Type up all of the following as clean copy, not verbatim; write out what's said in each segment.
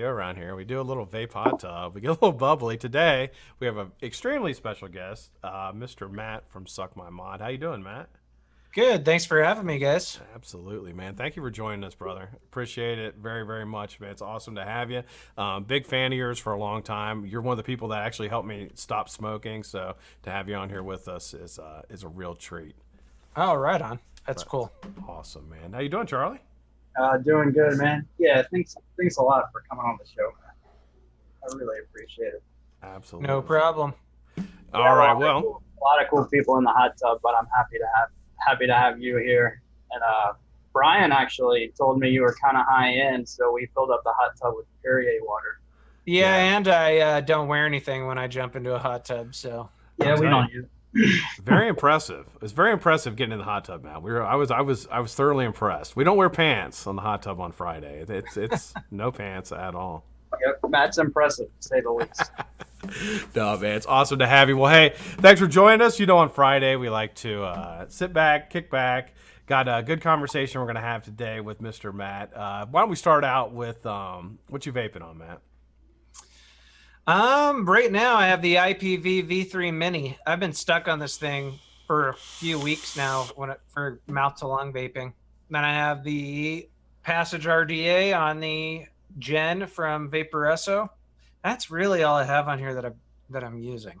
do around here. We do a little vape hot tub. We get a little bubbly. Today, we have an extremely special guest, Mr. Matt from Suck My Mod. How you doing, Matt? Good. Thanks for having me, guys. Absolutely, man. Thank you for joining us, brother. Appreciate it very, very much, man. It's awesome to have you. Big fan of yours for a long time. You're one of the people that actually helped me stop smoking. So to have you on here with us is a real treat. Oh, right on. That's But cool. awesome, man. How you doing, Charlie? Doing good, man. Yeah, thanks a lot for coming on the show, man. I really appreciate it. No Absolutely. problem. We All have right. Well, a lot of cool people in the hot tub, but I'm happy to have you here. And Brian actually told me you were kind of high end, so we filled up the hot tub with Perrier water. Yeah, yeah. and I don't wear anything when I jump into a hot tub, so Yeah, we don't use. Very impressive. It's very impressive getting in the hot tub, man. I was thoroughly impressed. We don't wear pants on the hot tub on Friday. It's no pants at all. Yep, Matt's impressive to say the least. No, man, it's awesome to have you. Well, hey, thanks for joining us. You know, on Friday we like to sit back, kick back. Got a good conversation we're gonna have today with Mr. Matt. Why don't we start out with what you vaping on, Matt? right now I have the IPV V3 Mini. I've been stuck on this thing for a few weeks now for mouth to lung vaping. Then I have the Passage RDA on the Gen from Vaporesso. That's really all I have on here that I'm using.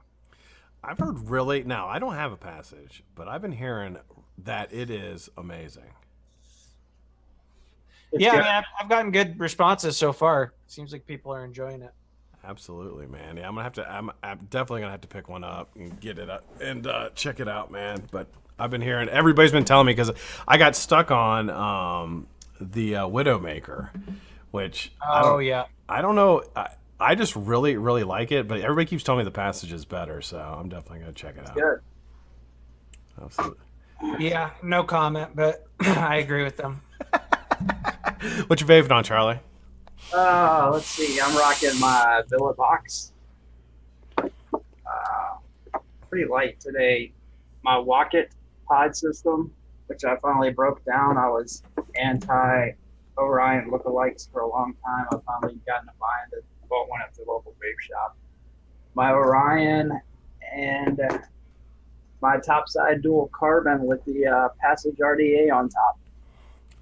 I've heard really now. I don't have a passage, but I've been hearing that it is amazing. It's Yeah, I good. mean, I've gotten good responses so far. Seems like people are enjoying it. Absolutely, man. Yeah, I'm gonna have to. I'm definitely gonna have to pick one up and get it up and check it out, man. But I've been hearing everybody's been telling me because I got stuck on the Widowmaker, which Oh yeah. I don't know. I just really really like it, but everybody keeps telling me the passage is better, so I'm definitely gonna check it It's out. good. Absolutely. Yeah, no comment, but I agree with them. What you vaping on, Charlie? Let's see. I'm rocking my billet box. Pretty light today. My Walkit pod system, which I finally broke down. I was anti Orion lookalikes for a long time. I finally gotten to buying it. Bought one at the local vape shop. My Orion and my topside dual carbon with the Passage RDA on top.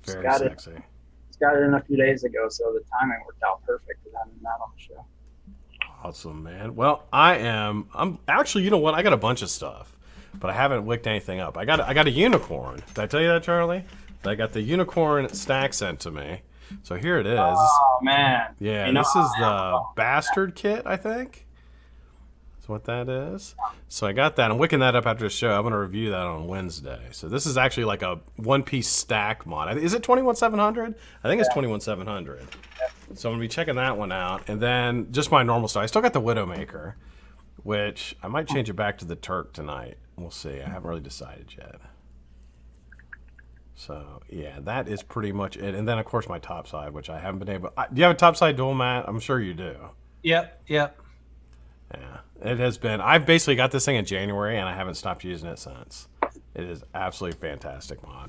Just Very got it. sexy. Just got it in a few days ago, so the timing worked out perfect with having that on the show. Awesome, man. Well, I'm actually, you know what? I got a bunch of stuff, but I haven't wicked anything up. I got a unicorn. Did I tell you that, Charlie? I got the unicorn stack sent to me. So here it is. Oh man! Yeah, You know, this is the bastard kit, I think. That's what that is. So I got that. I'm wicking that up after the show. I'm going to review that on Wednesday. So this is actually like a one-piece stack mod. Is it 21700? I think it's 21700. So I'm going to be checking that one out. And then just my normal stuff. I still got the Widowmaker, which I might change it back to the Turk tonight. We'll see. I haven't really decided yet. So, yeah, that is pretty much it. And then, of course, my topside, which I haven't been able... do you have a topside dual, Matt? I'm sure you do. Yep. Yeah, it has been. I've basically got this thing in January, and I haven't stopped using it since. It is absolutely fantastic mod.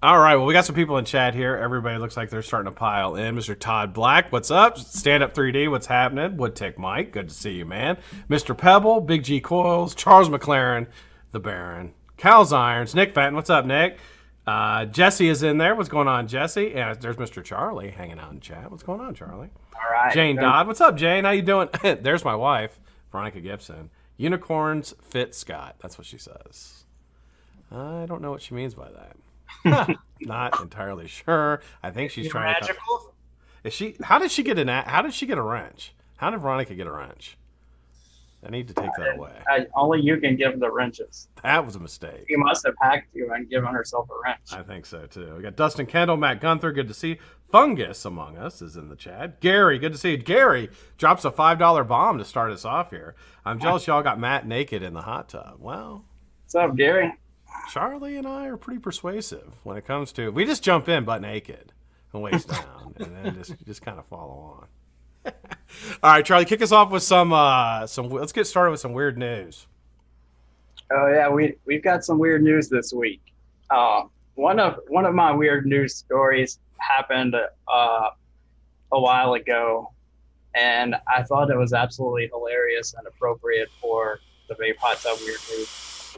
All right, well, we got some people in chat here. Everybody looks like they're starting to pile in. Mr. Todd Black, what's up? Stand Up 3D, what's happening? Woodtick Mike, good to see you, man. Mr. Pebble, Big G Coils, Charles McLaren, the Baron, Cal's Irons, Nick Fenton, what's up, Nick? Jesse is in there. What's going on, Jesse? And there's Mr. Charlie hanging out in chat. What's going on, Charlie? all right. Jane Dodd, what's up, Jane? How you doing? There's my wife, Veronica Gibson. Unicorns fit Scott. That's what she says. I don't know what she means by that. Not entirely sure. I think she's trying Magical. to. Is she? How did she get an? How did she get a wrench? How did Veronica get a wrench? I need to take that away. Only you can give the wrenches. That was a mistake. She must have hacked you and given herself a wrench. I think so too. We got Dustin Kendall, Matt Gunther, good to see you. Fungus Among Us is in the chat. Gary, good to see you. Gary drops a $5 bomb to start us off here. I'm jealous y'all got Matt naked in the hot tub. Well, What's up, Gary? Charlie and I are pretty persuasive when it comes to. We just jump in butt naked and waist down, and then just kind of follow on. All right, Charlie, kick us off with some. Let's get started with some weird news. Oh yeah, we've got some weird news this week. One of my weird news stories happened a a while ago, and I thought it was absolutely hilarious and appropriate for the Vape HotTub Weird News.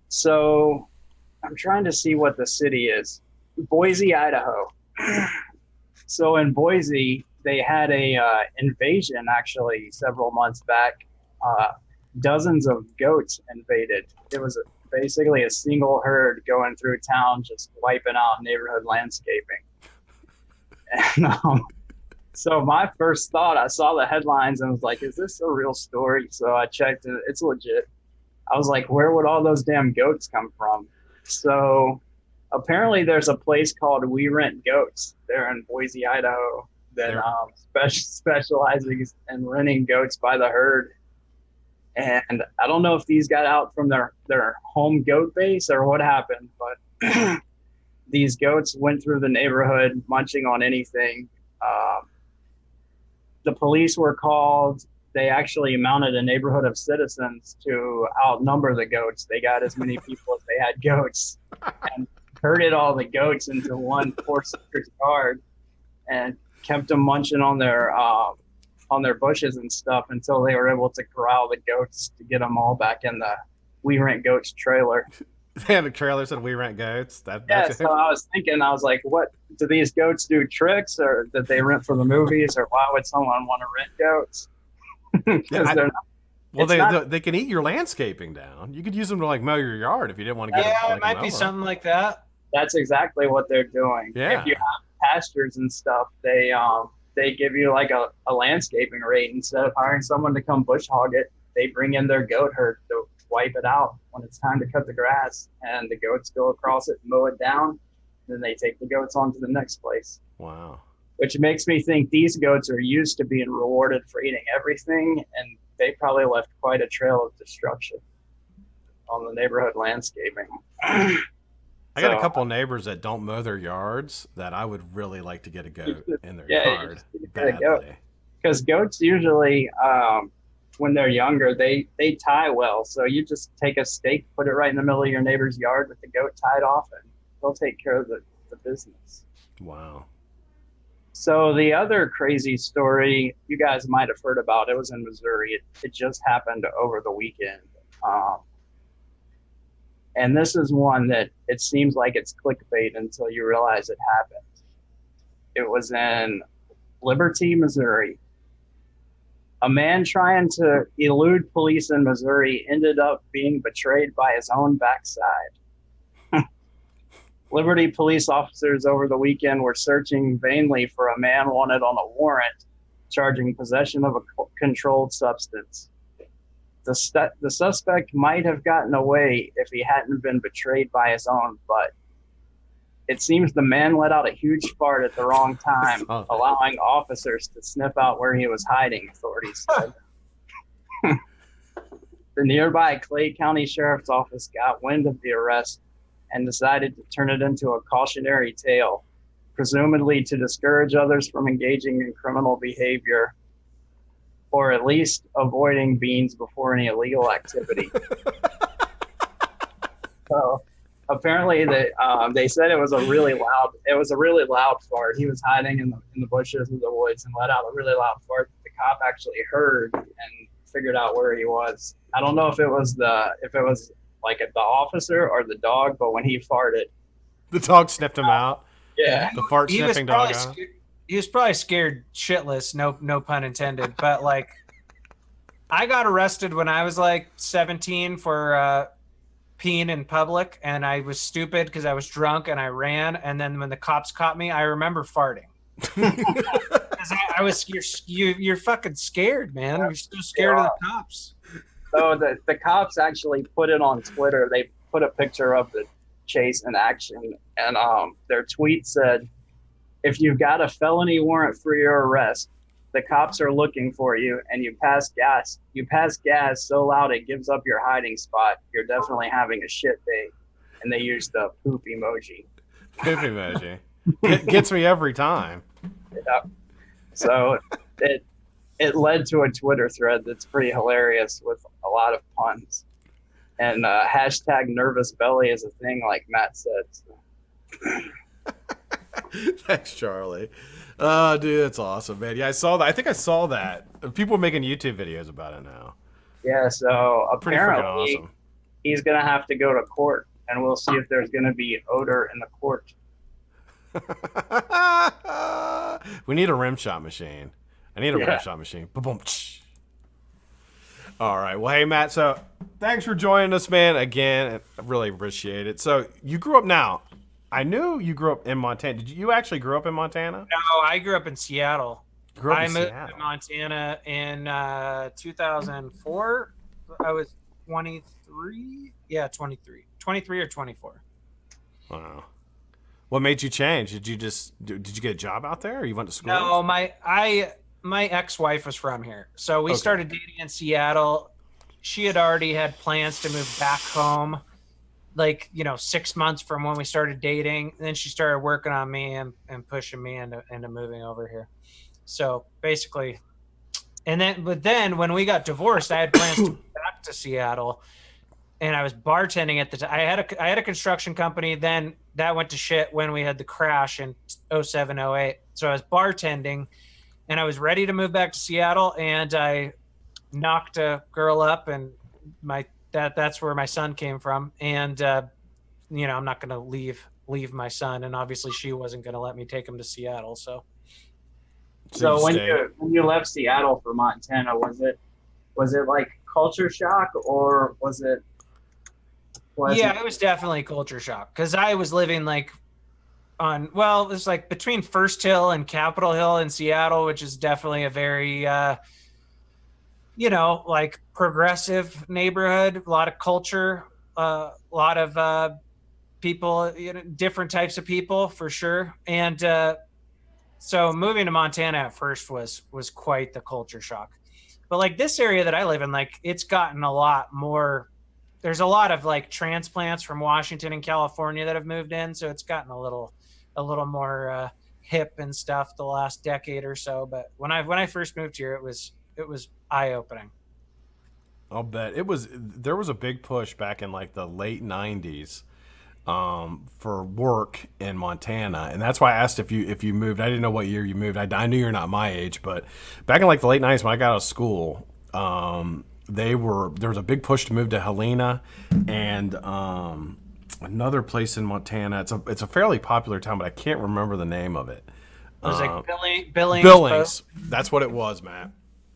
So I'm trying to see what the city is. Boise, Idaho. So in Boise, they had a invasion actually several months back. Dozens of goats invaded. It was basically a single herd going through town, just wiping out neighborhood landscaping. And so my first thought, I saw the headlines and was like, is this a real story? So I checked and it's legit. I was like, where would all those damn goats come from? So apparently there's a place called We Rent Goats there in Boise, Idaho that specializes in renting goats by the herd. And I don't know if these got out from their home goat base or what happened, but these goats went through the neighborhood munching on anything. The police were called. They actually mounted a neighborhood of citizens to outnumber the goats. They got as many people as they had goats and herded all the goats into one 4-acre yard and kept them munching on their bushes and stuff until they were able to corral the goats to get them all back in the We Rent Goats trailer. They had a trailer said "We Rent Goats." So I was thinking, I was like, what do these goats do? Tricks, or did they rent for the movies, or why would someone want to rent goats? They can eat your landscaping down. You could use them to like mow your yard if you didn't want to get. Yeah, it might be something like that. That's exactly what they're doing. Yeah. If you have pastures and stuff, they give you like a landscaping rate. Instead of hiring someone to come bush hog it, they bring in their goat herd to wipe it out when it's time to cut the grass, and the goats go across it and mow it down. Then they take the goats on to the next place. Wow. Which makes me think these goats are used to being rewarded for eating everything, and they probably left quite a trail of destruction on the neighborhood landscaping. I got a couple of neighbors that don't mow their yards that I would really like to get a goat in their yard badly. Because goats usually, when they're younger, they tie well. So you just take a stake, put it right in the middle of your neighbor's yard with the goat tied off, and they'll take care of the business. Wow. So the other crazy story you guys might have heard about, it was in Missouri. It just happened over the weekend. And this is one that it seems like it's clickbait until you realize it happened. It was in Liberty, Missouri. A man trying to elude police in Missouri ended up being betrayed by his own backside. Liberty police officers over the weekend were searching vainly for a man wanted on a warrant charging possession of a controlled substance. The suspect might have gotten away if he hadn't been betrayed by his own butt. It seems the man let out a huge fart at the wrong time, allowing officers to sniff out where he was hiding, authorities said. The nearby Clay County Sheriff's Office got wind of the arrest and decided to turn it into a cautionary tale, presumably to discourage others from engaging in criminal behavior, or at least avoiding beans before any illegal activity. So apparently they said it was a really loud fart. He was hiding in the bushes of the woods and let out a really loud fart that the cop actually heard and figured out where he was. I don't know if it was like the officer or the dog, but when he farted, the dog sniffed him out. Yeah, the fart sniffing dog. He was probably scared shitless, no pun intended. But like, I got arrested when I was like 17 for peeing in public, and I was stupid because I was drunk and I ran. And then when the cops caught me, I remember farting. I was you're fucking scared, man. You're so scared of the cops. So the cops actually put it on Twitter. They put a picture of the chase in action, and their tweet said, "If you've got a felony warrant for your arrest, the cops are looking for you, and you pass gas so loud it gives up your hiding spot. You're definitely having a shit day." And they used the poop emoji. Poop emoji. It gets me every time. Yeah. So it led to a Twitter thread that's pretty hilarious with a lot of puns. And hashtag nervous belly is a thing, like Matt said. So. Thanks, Charlie. Oh, dude, that's awesome, man. Yeah, I saw that. I think I saw that. People are making YouTube videos about it now. Yeah, so Pretty freaking apparently awesome. he's gonna have to go to court, and we'll see if there's gonna be odor in the court. We need a rim shot machine. I need a rim Yeah. shot machine. Boom. All right. Well, hey, Matt. So thanks for joining us, man. Again, I really appreciate it. So you grew up now. I knew you grew up in Montana. Did you actually grow up in Montana? No, I grew up in Seattle. Grew up I in moved Seattle. to Montana in 2004. I was 23. Yeah, 23. 23 or 24. Wow. What made you change? Did you get a job out there, or you went to school? No, my ex-wife was from here. So we Okay. started dating in Seattle. She had already had plans to move back home, like, 6 months from when we started dating. And then she started working on me and pushing me into moving over here. So basically, but then when we got divorced, I had plans to move back to Seattle, and I was bartending at the time. I had a construction company. Then that went to shit when we had the crash in 07, 08. So I was bartending, and I was ready to move back to Seattle, and I knocked a girl up, and that's where my son came from. And I'm not going to leave my son, and obviously she wasn't going to let me take him to Seattle. So So you when stayed. you left Seattle for Montana, was it like culture shock, or was it pleasant? yeah, it was definitely culture shock, because I was living like it was like between First Hill and Capitol Hill in Seattle, which is definitely a very like progressive neighborhood, a lot of culture, a lot of people, different types of people for sure. And so moving to Montana at first was quite the culture shock. But like this area that I live in, like it's gotten a lot more. There's a lot of like transplants from Washington and California that have moved in, so it's gotten a little more hip and stuff the last decade or so. But when I first moved here, it was eye opening. I'll bet there was a big push back in like the late '90s for work in Montana, and that's why I asked if you moved. I didn't know what year you moved. I knew you're not my age, but back in like the late '90s when I got out of school, there was a big push to move to Helena and another place in Montana. It's a fairly popular town, but I can't remember the name of it. It was like Billings. Billings. That's what it was, Matt.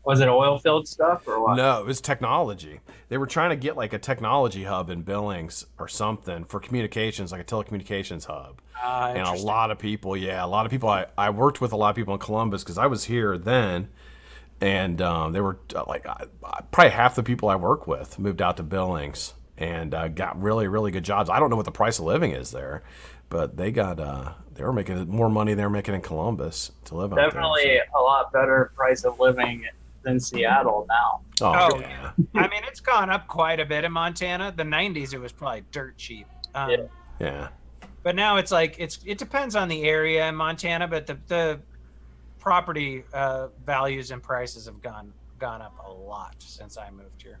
Was it oil filled stuff or what? No, it was technology. They were trying to get like a technology hub in Billings or something for communications, like a telecommunications hub. And a lot of people, I worked with a lot of people in Columbus because I was here then. And they were like probably half the people I work with moved out to Billings and got really, really good jobs. I don't know what the price of living is there, but they were making more money they were making in Columbus to live out there. Definitely a lot better price of living than Seattle now. Oh, yeah. I mean, it's gone up quite a bit in Montana. The 90s, it was probably dirt cheap. Yeah. But now it's like it depends on the area in Montana, but the property values and prices have gone up a lot since I moved here.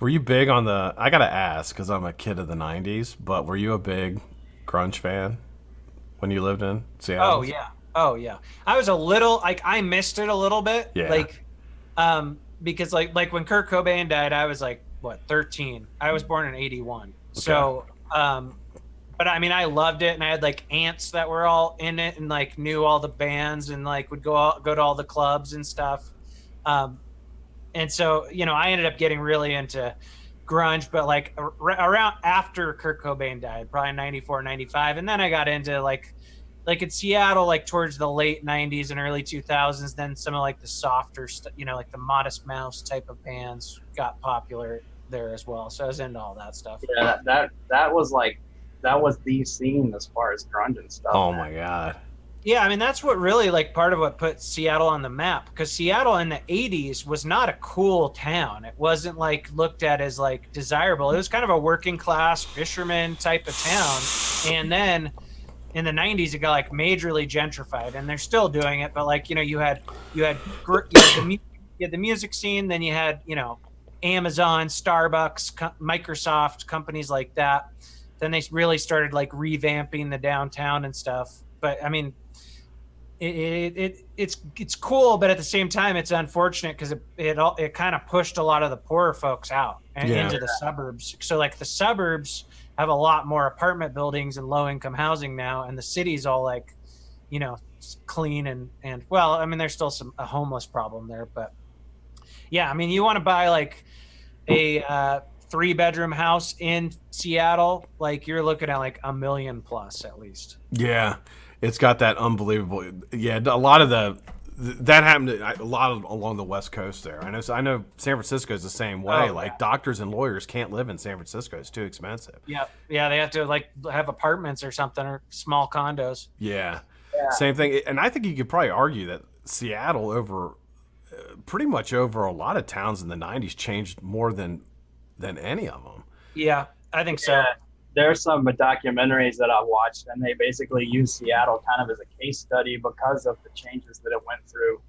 Were you big on I gotta ask because I'm a kid of the '90s, but were you a big grunge fan when you lived in Seattle? Oh yeah. I was a little like I missed it a little bit. Yeah. Like, because like when Kurt Cobain died, I was like 13. I was born in '81. Okay. So, but I mean, I loved it, and I had like aunts that were all in it and like knew all the bands and like would go to all the clubs and stuff. And so, I ended up getting really into grunge, but like around after Kurt Cobain died, probably 94, 95. And then I got into like in Seattle, like towards the late 90s and early 2000s, then some of like the softer stuff, like the Modest Mouse type of bands got popular there as well. So I was into all that stuff. Yeah, that was the scene as far as grunge and stuff. Oh my God. Yeah, I mean, that's what really like part of what put Seattle on the map, because Seattle in the 80s was not a cool town. It wasn't like looked at as like desirable. It was kind of a working class fisherman type of town. And then in the 90s, it got like majorly gentrified, and they're still doing it. But like, you had the music scene, then you had, Amazon, Starbucks, Microsoft, companies like that. Then they really started like revamping the downtown and stuff. But I mean, it's cool, but at the same time, it's unfortunate because it kind of pushed a lot of the poorer folks out into the suburbs. So like the suburbs have a lot more apartment buildings and low income housing now, and the city's all like, clean and well, I mean, there's still a homeless problem there, but yeah, I mean, you want to buy like a 3-bedroom house in Seattle, like you're looking at like $1 million plus at least. Yeah, it's got that unbelievable. Yeah, a lot of that happened a lot along the West Coast there. I know San Francisco's the same way. Like doctors and lawyers can't live in San Francisco; it's too expensive. Yeah, they have to like have apartments or something or small condos. Yeah, same thing. And I think you could probably argue that Seattle pretty much over a lot of towns in the '90s changed more than any of them. Yeah, I think so. There's some documentaries that I've watched, and they basically use Seattle kind of as a case study because of the changes that it went through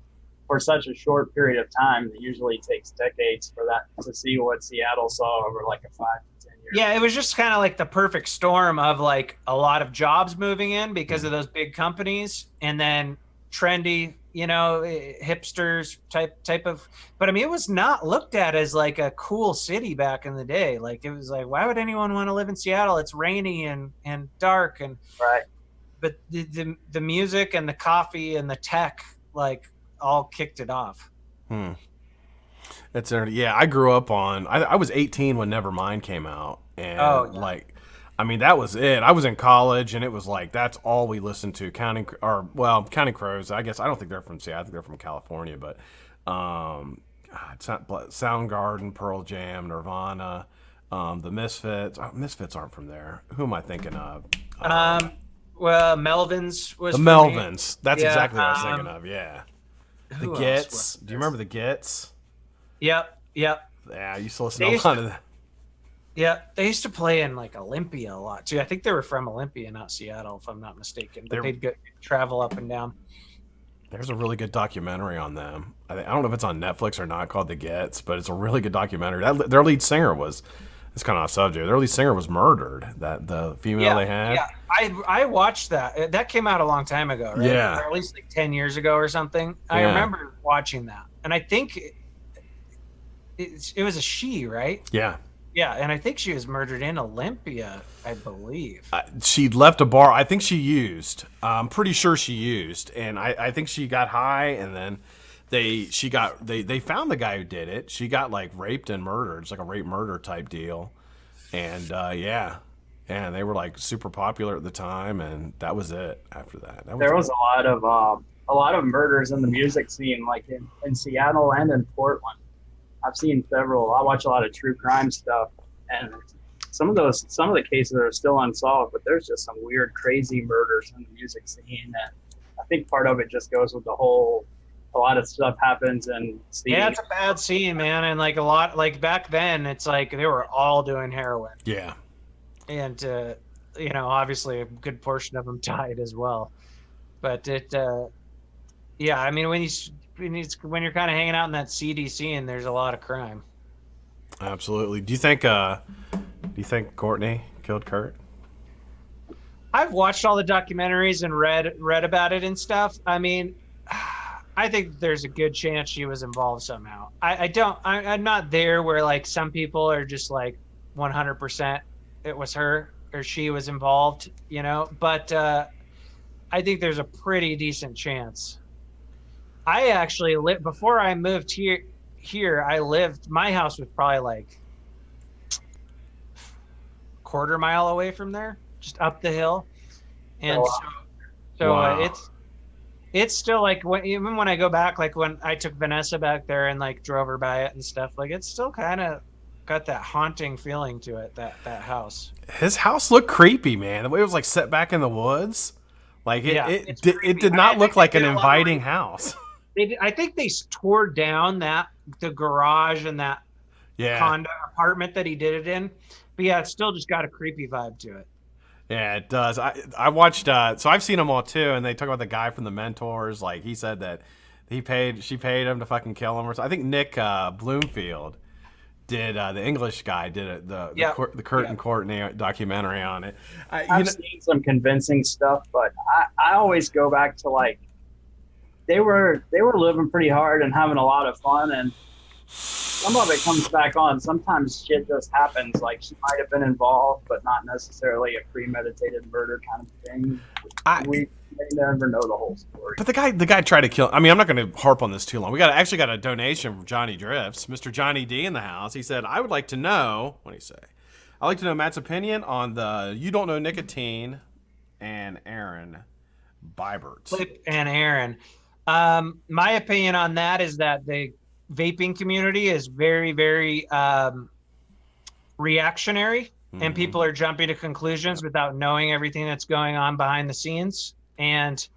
for such a short period of time. It usually takes decades for that to see what Seattle saw over like a 5 to 10 years. Yeah, it was just kind of like the perfect storm of like a lot of jobs moving in because of those big companies, and then trendy, hipsters type of, but I mean, it was not looked at as like a cool city back in the day. Like it was like, why would anyone want to live in Seattle? It's rainy and dark and right. But the music and the coffee and the tech like all kicked it off. That's yeah. I grew up on. I was 18 when Nevermind came out, and like. I mean, that was it. I was in college, and it was like, that's all we listened to. Counting Crows. I guess I don't think they're from Seattle. I think they're from California. But Soundgarden, Pearl Jam, Nirvana, the Misfits. Misfits aren't from there. Who am I thinking of? Well, Melvins was the Melvins. That's exactly what I was thinking of. Yeah. The Gits. Do you remember the Gits? Yep. Yeah, I used to listen to a lot of that. Yeah, they used to play in like Olympia a lot too. I think they were from Olympia, not Seattle, if I'm not mistaken. But they'd travel up and down. There's a really good documentary on them. I don't know if it's on Netflix or not, called The Gets, but it's a really good documentary. Their lead singer was, it's kind of off subject. Their lead singer was murdered. That the female they had. Yeah, I watched that. That came out a long time ago, right? Yeah, or at least like 10 years ago or something. I remember watching that, and I think it was a she, right? Yeah. Yeah, and I think she was murdered in Olympia, I believe. She left a bar. I think she used. I'm pretty sure she used, and I think she got high, and then they found the guy who did it. She got like raped and murdered. It's like a rape murder type deal, and and they were like super popular at the time, and that was it. After that, there was a lot of murders in the music scene, like in Seattle and in Portland. I've seen several. I watch a lot of true crime stuff, and some of the cases are still unsolved. But there's just some weird, crazy murders in the music scene, and I think part of it just goes with a lot of stuff happens and. Yeah, it's a bad scene, man, and like a lot, like back then, it's like they were all doing heroin. Yeah, and obviously a good portion of them died as well, but I mean when you're kind of hanging out in that seedy scene, there's a lot of crime. Absolutely. Do you think Courtney killed Kurt? I've watched all the documentaries and read about it and stuff. I mean, I think there's a good chance she was involved somehow. I'm not there where like some people are just like 100% it was her or she was involved, but I think there's a pretty decent chance. I actually lived before I moved here. My house was probably like quarter mile away from there, just up the hill, and wow. It's still like even when I go back, like when I took Vanessa back there and like drove her by it and stuff, like it's still kind of got that haunting feeling to it. That house. His house looked creepy, man. The way it was like set back in the woods, like it did not look like an inviting house. I think they tore down the garage and that condo apartment that he did it in. But yeah, it's still just got a creepy vibe to it. Yeah, it does. I watched so I've seen them all too, and they talk about the guy from The Mentors. Like he said that she paid him to fucking kill him or something. I think Nick Bloomfield did the English guy did it, the Yeah. Curtin Courtney documentary on it. I've seen some convincing stuff, but I always go back to like they were living pretty hard and having a lot of fun, and some of it comes back on. Sometimes shit just happens. Like she might have been involved, but not necessarily a premeditated murder kind of thing. We may never know the whole story. But the guy tried to kill. I mean, I'm not going to harp on this too long. We actually got a donation from Johnny Drifts, Mr. Johnny D in the house. He said, "I would like to know." What do you say? I'd like to know Matt's opinion on the "You Don't Know Nicotine" and Aaron Bibert. Flip and Aaron. My opinion on that is that the vaping community is very, very reactionary, and people are jumping to conclusions without knowing everything that's going on behind the scenes. And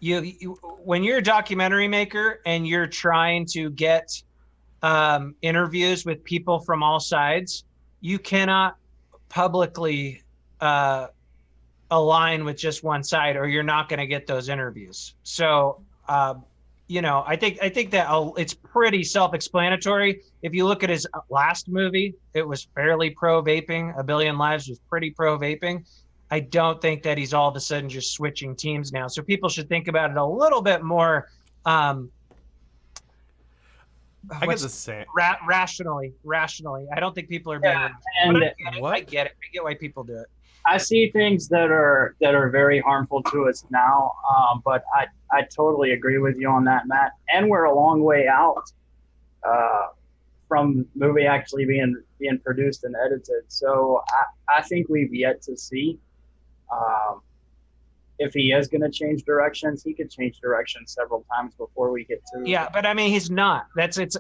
you when you're a documentary maker and you're trying to get interviews with people from all sides, you cannot publicly align with just one side, or you're not going to get those interviews. So I think that it's pretty self-explanatory. If you look at his last movie, it was fairly pro-vaping. A Billion Lives was pretty pro-vaping. I don't think that he's all of a sudden just switching teams now. So people should think about it a little bit more I get the same. Rationally. I don't think people are being. And I get it. I get why people do it. I see things that are very harmful to us now, but I totally agree with you on that, Matt. And we're a long way out from the movie actually being produced and edited. So I think we've yet to see if he is going to change directions. He could change directions several times before we get to. Yeah, but I mean, he's not.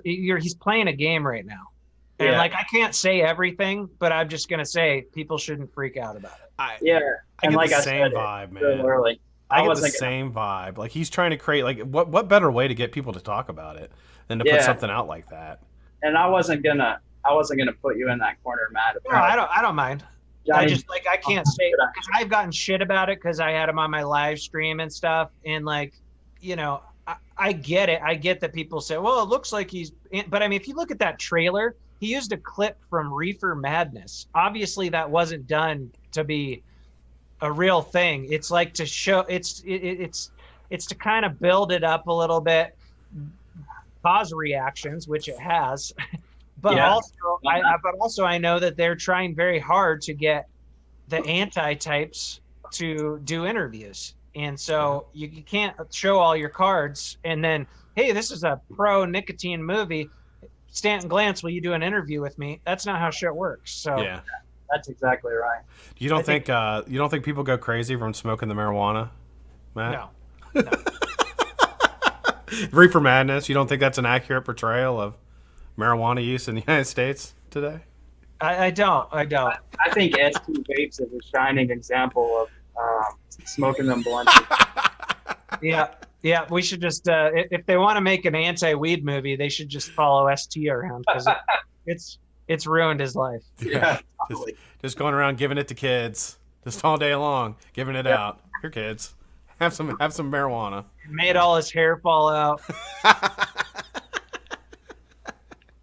He's playing a game right now. And I can't say everything, but I'm just gonna say people shouldn't freak out about it. I get the same vibe, man. Early. I get the same vibe. Like he's trying to create like what better way to get people to talk about it than to put something out like that. And I wasn't gonna put you in that corner, Matt. No, I don't mind. Johnny, I just I can't say because I've gotten shit about it because I had him on my live stream and stuff, and I get it. I get that people say, well, it looks like but I mean, if you look at that trailer. He used a clip from Reefer Madness. Obviously, that wasn't done to be a real thing. It's like to show. It's to kind of build it up a little bit, cause reactions, which it has. But also, I know that they're trying very hard to get the anti-types to do interviews, and so you can't show all your cards and then, hey, this is a pro nicotine movie. Stanton Glantz, will you do an interview with me? That's not how shit works. So yeah, that's exactly right. You don't think people go crazy from smoking the marijuana, Matt? No. Reefer Madness. You don't think that's an accurate portrayal of marijuana use in the United States today? I don't. I think S2 Vapes is a shining example of smoking them blunts. Yeah, we should just if they want to make an anti-weed movie, they should just follow ST around because it's ruined his life. Yeah, just going around giving it to kids just all day long, giving it out. Here, kids, have some marijuana. Made all his hair fall out.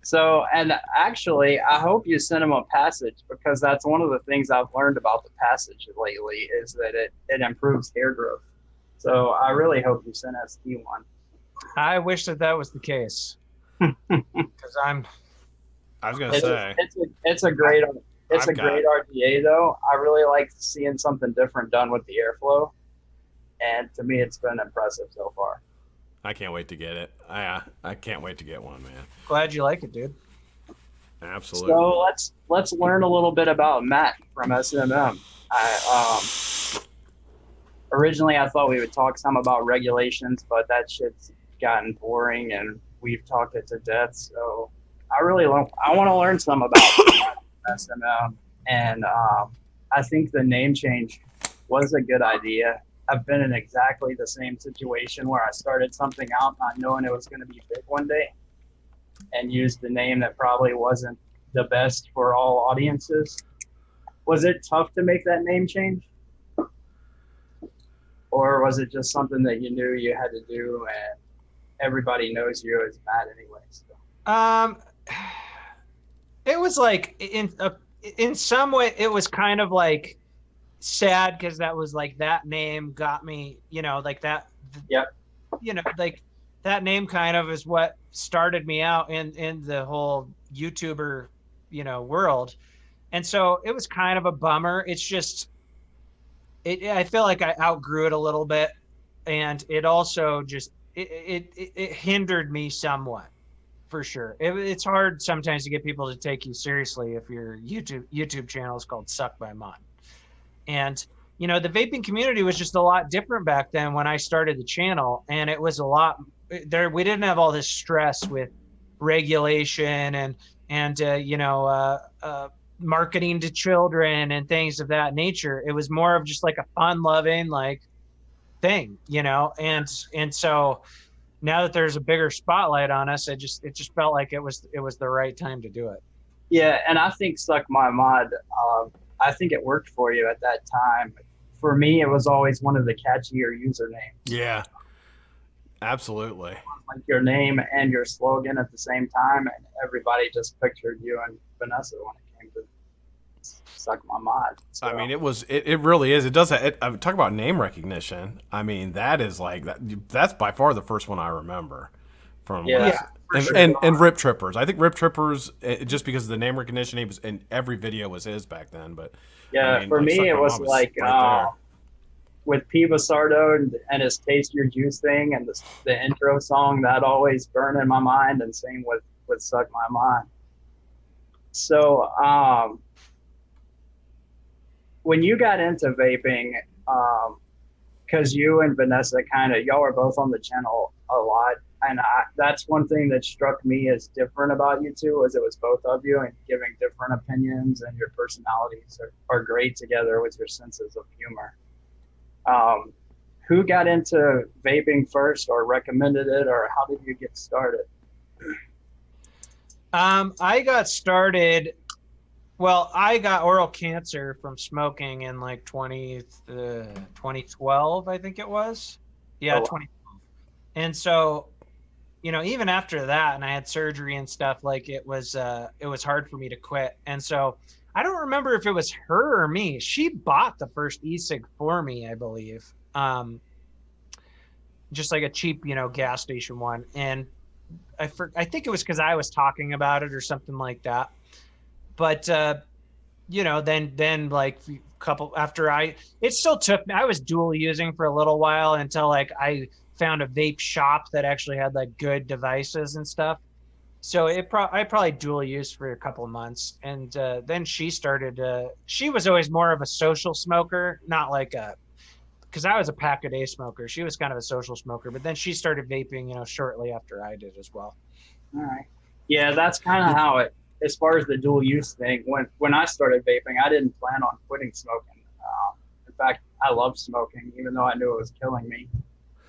So, and actually, I hope you sent him a passage because that's one of the things I've learned about the passage lately is that it improves hair growth. So I really hope you sent ST one. I wish that was the case. Because I was gonna say it's a great RDA though. I really like seeing something different done with the airflow, and to me, it's been impressive so far. I can't wait to get it. I can't wait to get one, man. Glad you like it, dude. Absolutely. So let's learn a little bit about Matt from SMM. Originally, I thought we would talk some about regulations, but that shit's gotten boring, and we've talked it to death. So I want to learn some about SMM, and I think the name change was a good idea. I've been in exactly the same situation where I started something out not knowing it was going to be big one day, and used the name that probably wasn't the best for all audiences. Was it tough to make that name change? Or was it just something that you knew you had to do and everybody knows you as Matt anyway? So. It was like in some way it was kind of like sad because that was like that name got me, like that, Yep. like that name kind of is what started me out in the whole YouTuber, world. And so it was kind of a bummer. It's just I feel like I outgrew it a little bit, and it also just it hindered me somewhat, for sure. It's hard sometimes to get people to take you seriously if your YouTube channel is called Suck by Mod. And the vaping community was just a lot different back then when I started the channel, and it was a lot there. We didn't have all this stress with regulation and marketing to children and things of that nature. It was more of just like a fun loving like thing, and so now that there's a bigger spotlight on us, it just felt like it was the right time to do it. Yeah, and I think Suck My Mod, I think it worked for you at that time. For me, it was always one of the catchier usernames. Yeah, absolutely. Like your name and your slogan at the same time, and everybody just pictured you and Vanessa when it came to Suck My Mod. So, I mean, it really is. It does. Talk about name recognition. I mean, that is like that. That's by far the first one I remember from. Yeah. Yeah, And, sure. and Rip Trippers. I think Rip Trippers, just because of the name recognition, he was in every video was his back then. But yeah, I mean, for like, me, Suck it My was Mom like right with P. Basardo and his Taste Your Juice thing and the intro song, that always burned in my mind, and same with Suck My Mod. So, when you got into vaping, because you and Vanessa y'all were both on the channel a lot, and that's one thing that struck me as different about you two, was it was both of you and giving different opinions, and your personalities are great together with your senses of humor. Who got into vaping first, or recommended it, or how did you get started? I got started. Well, I got oral cancer from smoking in like 2012, I think it was. Yeah, Oh, wow. 2012. And so, even after that, and I had surgery and stuff, like it was hard for me to quit. And so I don't remember if it was her or me. She bought the first e-cig for me, I believe. Just like a cheap, gas station one. And I think it was because I was talking about it or something like that. But then like a couple after it still took me. I was dual using for a little while until like I found a vape shop that actually had like good devices and stuff. So I probably dual used for a couple of months, and then she started. She was always more of a social smoker, not like because I was a pack a day smoker. She was kind of a social smoker, but then she started vaping, shortly after I did as well. All right. Yeah, that's kind of how it. As far as the dual use thing, when I started vaping, I didn't plan on quitting smoking. In fact, I loved smoking, even though I knew it was killing me.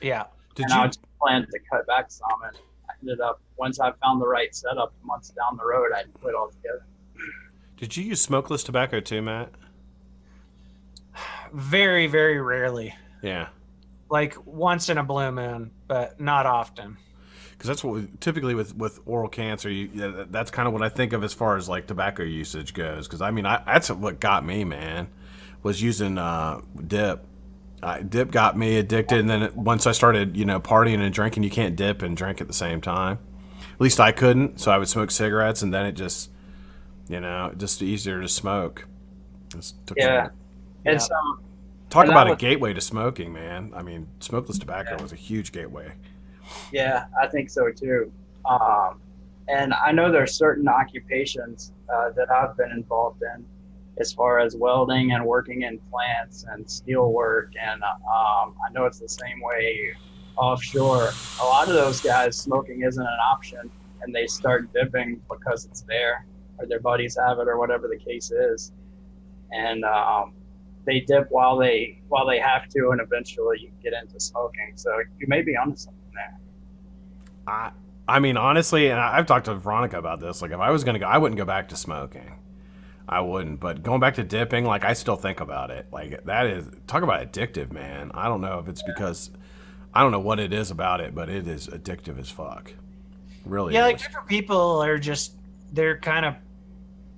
Yeah. I just planned to cut back some, and I ended up, once I found the right setup months down the road, I quit altogether. Did you use smokeless tobacco too, Matt? Very, very rarely. Yeah. Like once in a blue moon, but not often. Because that's what typically with oral cancer, that's kind of what I think of as far as like tobacco usage goes. Because I mean, that's what got me, man, was using dip. Dip got me addicted, and then once I started, partying and drinking, you can't dip and drink at the same time. At least I couldn't, so I would smoke cigarettes, and then it just, just easier to smoke. Yeah, and so talk about a gateway to smoking, man. I mean, smokeless tobacco was a huge gateway. Yeah, I think so too. And I know there's certain occupations that I've been involved in, as far as welding and working in plants and steel work. And I know it's the same way offshore. A lot of those guys, smoking isn't an option, and they start dipping because it's there, or their buddies have it, or whatever the case is. And they dip while they have to, and eventually you get into smoking. So you may be onto something there. I mean, honestly, and I've talked to Veronica about this. Like, if I was gonna go, I wouldn't go back to smoking. I wouldn't. But going back to dipping, like, I still think about it. Like, that is, talk about addictive, man. I don't know if it's because I don't know what it is about it, but it is addictive as fuck. Really. Yeah, is. like different people are they're kind of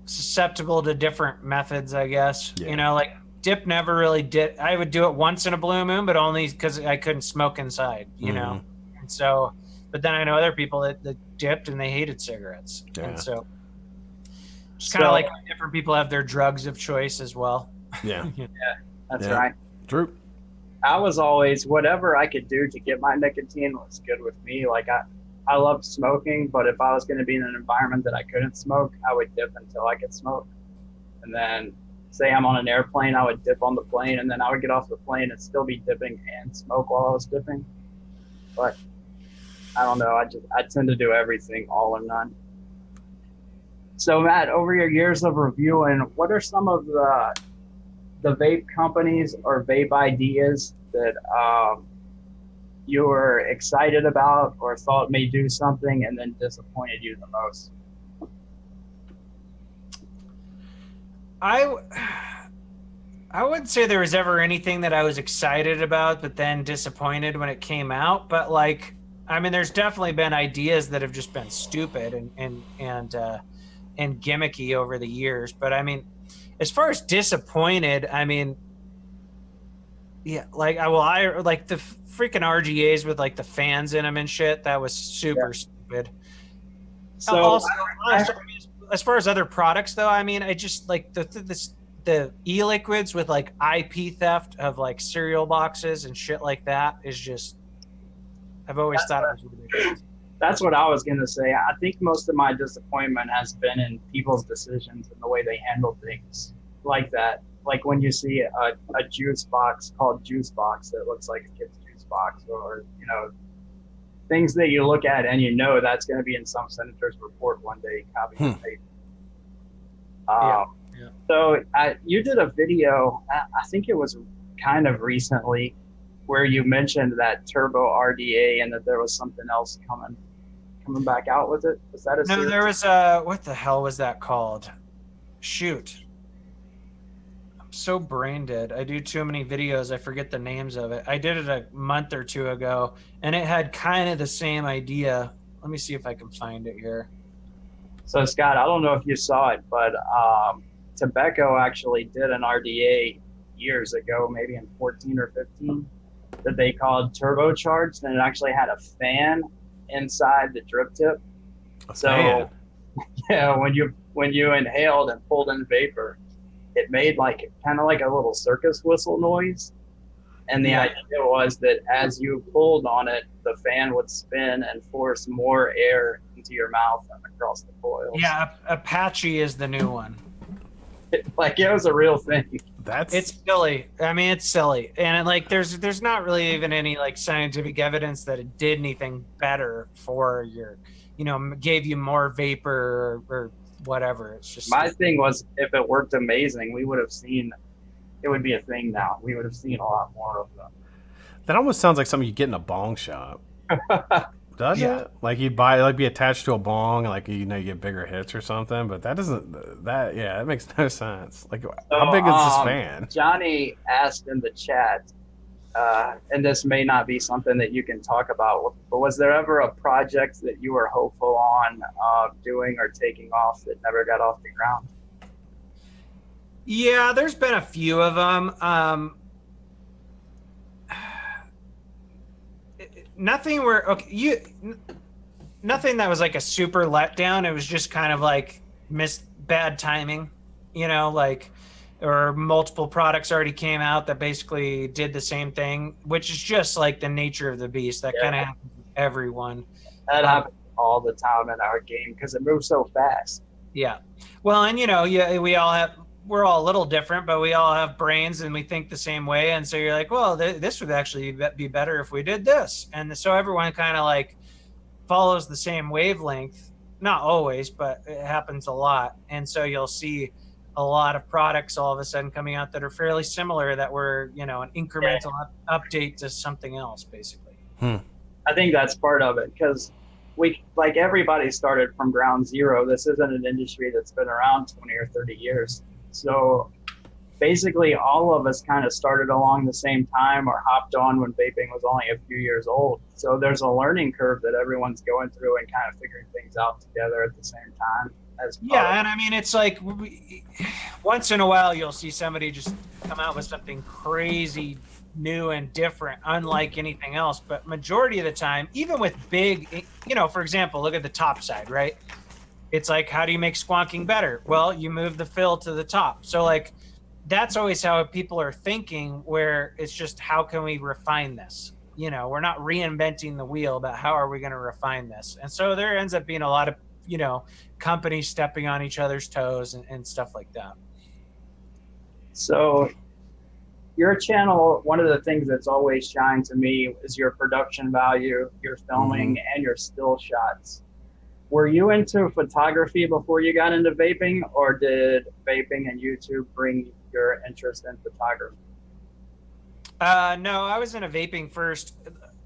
susceptible to different methods, I guess. Yeah. You know, like dip never really did. I would do it once in a blue moon, but only because I couldn't smoke inside, you know? And so, but then I know other people that dipped and they hated cigarettes. Yeah. And so, just kind of So- like different people have their drugs of choice as well. Yeah. That's Yeah. right. True. I was always whatever I could do to get my nicotine was good with me. Like I loved smoking, but if I was going to be in an environment that I couldn't smoke, I would dip until I could smoke. And then say I'm on an airplane, I would dip on the plane, and then I would get off the plane and still be dipping and smoke while I was dipping. But I don't know. I tend to do everything all or none. So Matt, over your years of reviewing, what are some of the vape companies or vape ideas that you were excited about or thought may do something and then disappointed you the most? I wouldn't say there was ever anything that I was excited about, but then disappointed when it came out. But like, I mean, there's definitely been ideas that have just been stupid and gimmicky over the years. But I mean, as far as disappointed, I mean, yeah, like I like the freaking RGAs with like the fans in them and shit. That was super stupid. So Also, as far as other products, though, I mean, I just like the e-liquids with like IP theft of like cereal boxes and shit like that is just. I've always thought it was ridiculous. that's what I was going to say. I think most of my disappointment has been in people's decisions and the way they handle things like that. Like when you see a juice box called juice box that looks like a kid's juice box, or, you know, things that you look at and you know that's going to be in some senator's report one day, copy and paste. So you did a video, I think it was kind of recently, where you mentioned that turbo RDA and that there was something else coming back out with it. Was that a No, series? there was what the hell was that called? Shoot. I'm so brain dead. I do too many videos, I forget the names of it. I did it a month or two ago, and it had kind of the same idea. Let me see if I can find it here. So Scott, I don't know if you saw it, but Tobacco actually did an RDA years ago, maybe in 14 or 15, that they called turbocharged, and it actually had a fan inside the drip tip. So yeah, when you inhaled and pulled in vapor, it made like kind of like a little circus whistle noise. And the idea was that as you pulled on it, the fan would spin and force more air into your mouth and across the coils. Yeah, Apache is the new one. It was a real thing. It's silly. I mean, it's silly, and there's not really even any like scientific evidence that it did anything better for your, you know, gave you more vapor or whatever. It's just my thing was, if it worked amazing, we would have seen. It would be a thing now. We would have seen a lot more of them. That almost sounds like something you get in a bong shop. Does Yeah. it? Like you'd buy, like be attached to a bong, like, you know, you get bigger hits or something. But that doesn't. That makes no sense. Like, how big is this fan? Johnny asked in the chat, and this may not be something that you can talk about, but was there ever a project that you were hopeful on doing or taking off that never got off the ground? Yeah, there's been a few of them. Nothing nothing that was like a super letdown. It was just kind of like bad timing, you know, like, or multiple products already came out that basically did the same thing, which is just like the nature of the beast. That kind of happens with everyone. That happens all the time in our game because it moves so fast. Yeah. Well, and you know, we're all a little different, but we all have brains and we think the same way. And so you're like, well, this would actually be better if we did this. And so everyone kind of like follows the same wavelength. Not always, but it happens a lot. And so you'll see a lot of products all of a sudden coming out that are fairly similar, that were, you know, an incremental update to something else, basically. I think that's part of it because like everybody started from ground zero. This isn't an industry that's been around 20 or 30 years. So basically all of us kind of started along the same time or hopped on when vaping was only a few years old. So there's a learning curve that everyone's going through and kind of figuring things out together at the same time. as Yeah, and I mean, it's like once in a while you'll see somebody just come out with something crazy new and different, unlike anything else. But majority of the time, even with big, for example, look at the top side, right? It's like, how do you make squonking better? Well, you move the fill to the top. So like, that's always how people are thinking, where it's just, how can we refine this? We're not reinventing the wheel, but how are we going to refine this? And so there ends up being a lot of, companies stepping on each other's toes and stuff like that. So your channel, one of the things that's always shined to me is your production value, your filming, and your still shots. Were you into photography before you got into vaping, or did vaping and YouTube bring your interest in photography? No, I was into vaping first.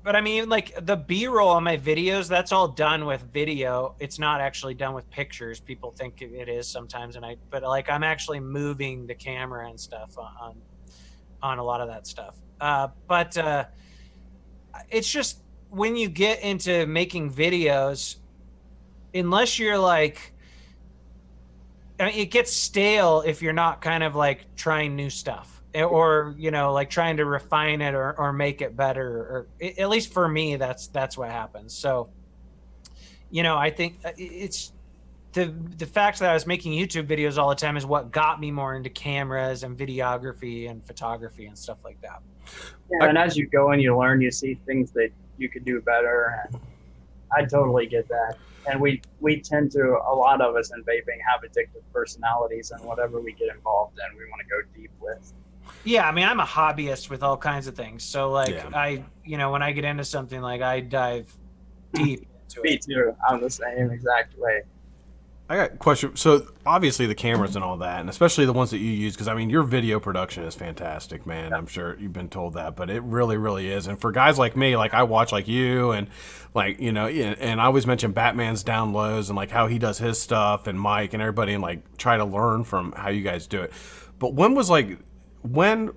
But I mean, like the B-roll on my videos, that's all done with video. It's not actually done with pictures. People think it is sometimes, but like I'm actually moving the camera and stuff on a lot of that stuff. But it's just, when you get into making videos, unless you're like, I mean, it gets stale if you're not kind of like trying new stuff, or like trying to refine it or make it better, or at least for me, that's what happens. So I think it's the fact that I was making YouTube videos all the time is what got me more into cameras and videography and photography and stuff like that. Yeah, and as you go and you learn, you see things that you could do better, and I totally get that. And we tend to, a lot of us in vaping have addictive personalities, and whatever we get involved in, we want to go deep with. Yeah, I mean, I'm a hobbyist with all kinds of things. So like, I, when I get into something, like I dive deep into Me it. too. I'm the same exact way. I got a question. So obviously the cameras and all that, and especially the ones that you use, because I mean your video production is fantastic, man. I'm sure you've been told that, but it really, really is. And for guys like me, like I watch like you, and like and I always mention Batman's down lows and like how he does his stuff, and Mike and everybody, and like try to learn from how you guys do it. But when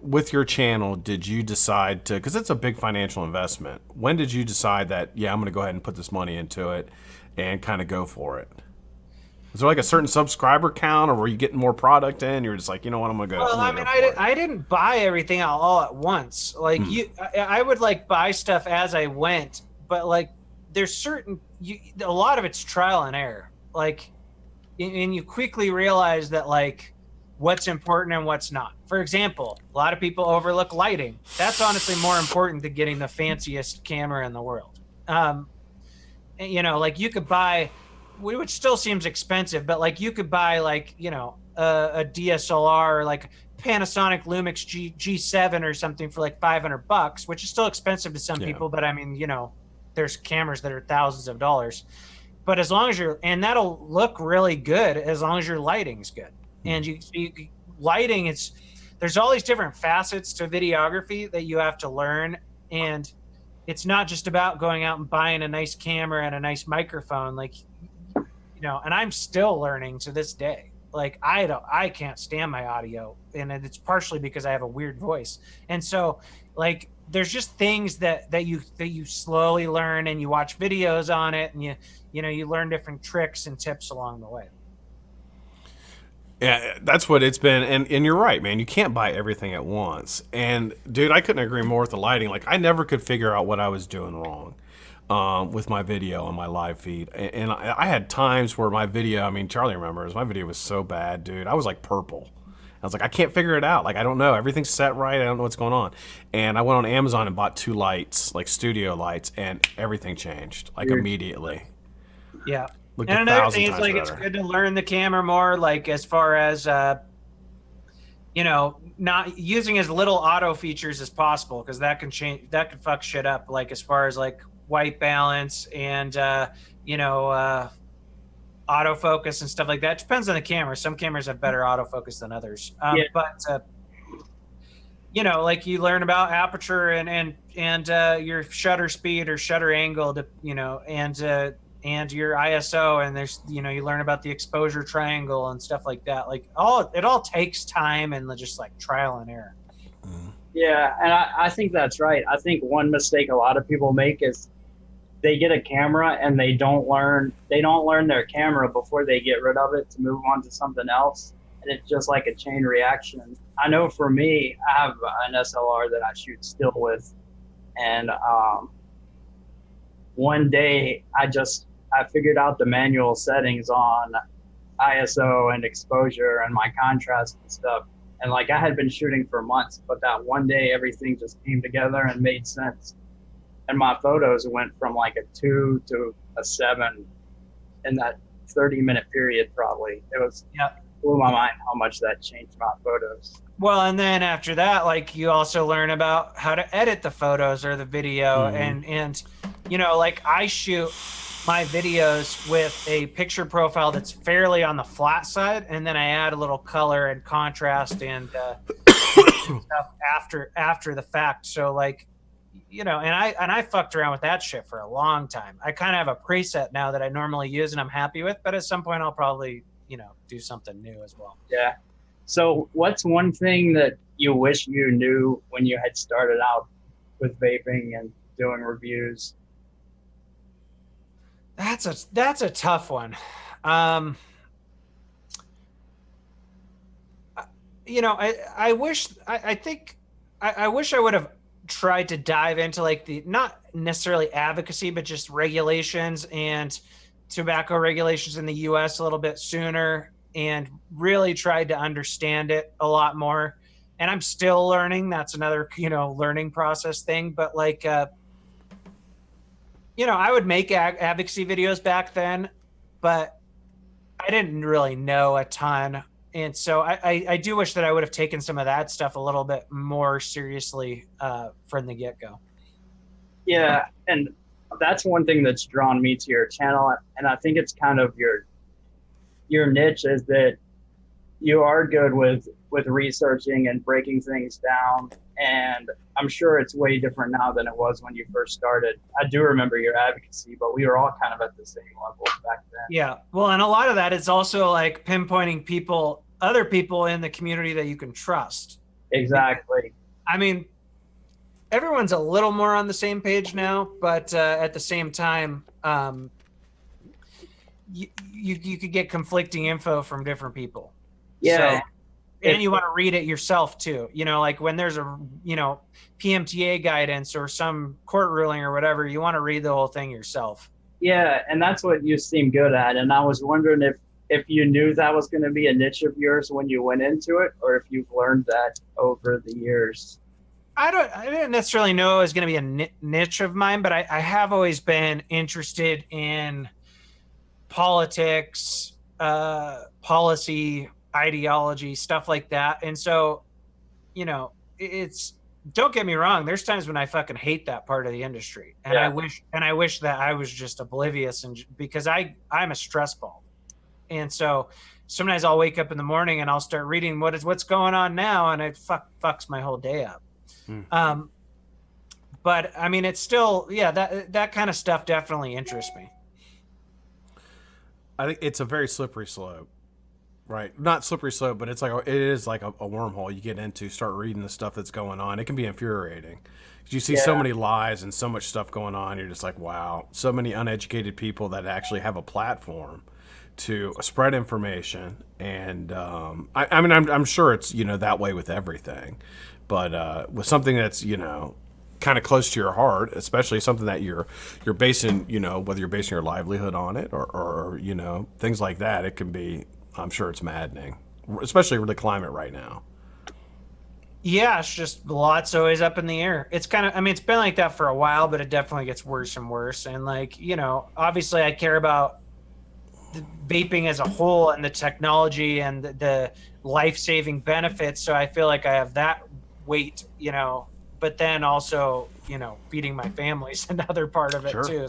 with your channel did you decide to? Because it's a big financial investment. When did you decide that I'm going to go ahead and put this money into it and kind of go for it? Is there like a certain subscriber count, or were you getting more product in? You're just like, you know what, I'm gonna go. Well, I mean, I didn't buy everything all at once. Like I would like buy stuff as I went, but like there's a lot of it's trial and error. Like, and you quickly realize that like what's important and what's not. For example, a lot of people overlook lighting. That's honestly more important than getting the fanciest camera in the world. Like you could buy, which still seems expensive, but like you could buy like, a DSLR, like Panasonic Lumix G7 or something for like $500, which is still expensive to some people. But I mean, there's cameras that are thousands of dollars, but as long as and that'll look really good as long as your lighting's good. And lighting, there's all these different facets to videography that you have to learn. And it's not just about going out and buying a nice camera and a nice microphone. Like, and I'm still learning to this day. Like I can't stand my audio, and it's partially because I have a weird voice. And so like, there's just things that you slowly learn, and you watch videos on it, and you learn different tricks and tips along the way. Yeah, that's what it's been. And you're right, man. You can't buy everything at once. And dude, I couldn't agree more with the lighting. Like I never could figure out what I was doing wrong with my video on my live feed. And I had times where my video, I mean, Charlie remembers, my video was so bad, dude. I was like purple. I was like, I can't figure it out. Like, I don't know. Everything's set right. I don't know what's going on. And I went on Amazon and bought 2 lights, like studio lights, and everything changed, like immediately. Yeah. And another thing is like, it's good to learn the camera more, like as far as, not using as little auto features as possible, because that can change, that can fuck shit up. Like as far as like white balance and, autofocus and stuff like that. It depends on the camera. Some cameras have better autofocus than others. But like you learn about aperture and your shutter speed or shutter angle, and your ISO, and there's you learn about the exposure triangle and stuff like that. Like it all takes time and just like trial and error. Yeah, and I think that's right. I think one mistake a lot of people make is they get a camera and they don't learn their camera before they get rid of it to move on to something else, and it's just like a chain reaction. I know for me, I have an SLR that I shoot still with, and one day I figured out the manual settings on ISO and exposure and my contrast and stuff, and like I had been shooting for months, but that one day everything just came together and made sense. And my photos went from like a 2 to a 7 in that 30-minute period. Probably it was blew my mind how much that changed my photos. Well, and then after that, like you also learn about how to edit the photos or the video, and you know, like I shoot my videos with a picture profile that's fairly on the flat side, and then I add a little color and contrast and stuff after the fact. So like, you know, and I fucked around with that shit for a long time. I kind of have a preset now that I normally use and I'm happy with, but at some point I'll probably, you know, do something new as well. Yeah. So what's one thing that you wish you knew when you had started out with vaping and doing reviews? That's a tough one. You know, I wish I wish I would have tried to dive into like the, not necessarily advocacy, but just regulations and tobacco regulations in the US a little bit sooner, and really tried to understand it a lot more. And I'm still learning. That's another, you know, learning process thing. But like, you know, I would make advocacy videos back then, but I didn't really know a ton. And so I do wish that I would have taken some of that stuff a little bit more seriously from the get-go. Yeah, and that's one thing that's drawn me to your channel, and I think it's kind of your niche, is that you are good with researching and breaking things down, and I'm sure it's way different now than it was when you first started. I do remember your advocacy, but we were all kind of at the same level back then. Yeah, well, and a lot of that is also like pinpointing other people in the community that you can trust. Exactly. I mean, everyone's a little more on the same page now, but at the same time, you could get conflicting info from different people. Yeah. So, and you want to read it yourself too. You know, like when there's a, you know, PMTA guidance or some court ruling or whatever, you want to read the whole thing yourself. Yeah, and that's what you seem good at. And I was wondering if you knew that was going to be a niche of yours when you went into it, or if you've learned that over the years. I didn't necessarily know it was going to be a niche of mine, but I have always been interested in politics, policy, ideology, stuff like that. And so, you know, don't get me wrong, there's times when I fucking hate that part of the industry, and I wish that I was just oblivious, and because I'm a stress ball. And so sometimes I'll wake up in the morning and I'll start reading what's going on now, and it fucks my whole day up. But I mean, it's still, yeah, that kind of stuff definitely interests me. I think it's a very slippery slope, right? Not slippery slope, but it is like a wormhole you get into. Start reading the stuff that's going on. It can be infuriating. You see so many lies and so much stuff going on. You're just like, wow, so many uneducated people that actually have a platform to spread information. And I mean, I'm sure it's, you know, that way with everything, but with something that's, you know, kind of close to your heart, especially something that you're basing, you know, whether you're basing your livelihood on it or you know, things like that, it can be, I'm sure it's maddening, especially with the climate right now. Yeah, it's just lots always up in the air. It's kind of, I mean, it's been like that for a while, but it definitely gets worse and worse. And like, you know, obviously I care about the vaping as a whole and the technology and the life-saving benefits. So I feel like I have that weight, you know, but then also, you know, feeding my family is another part of it too.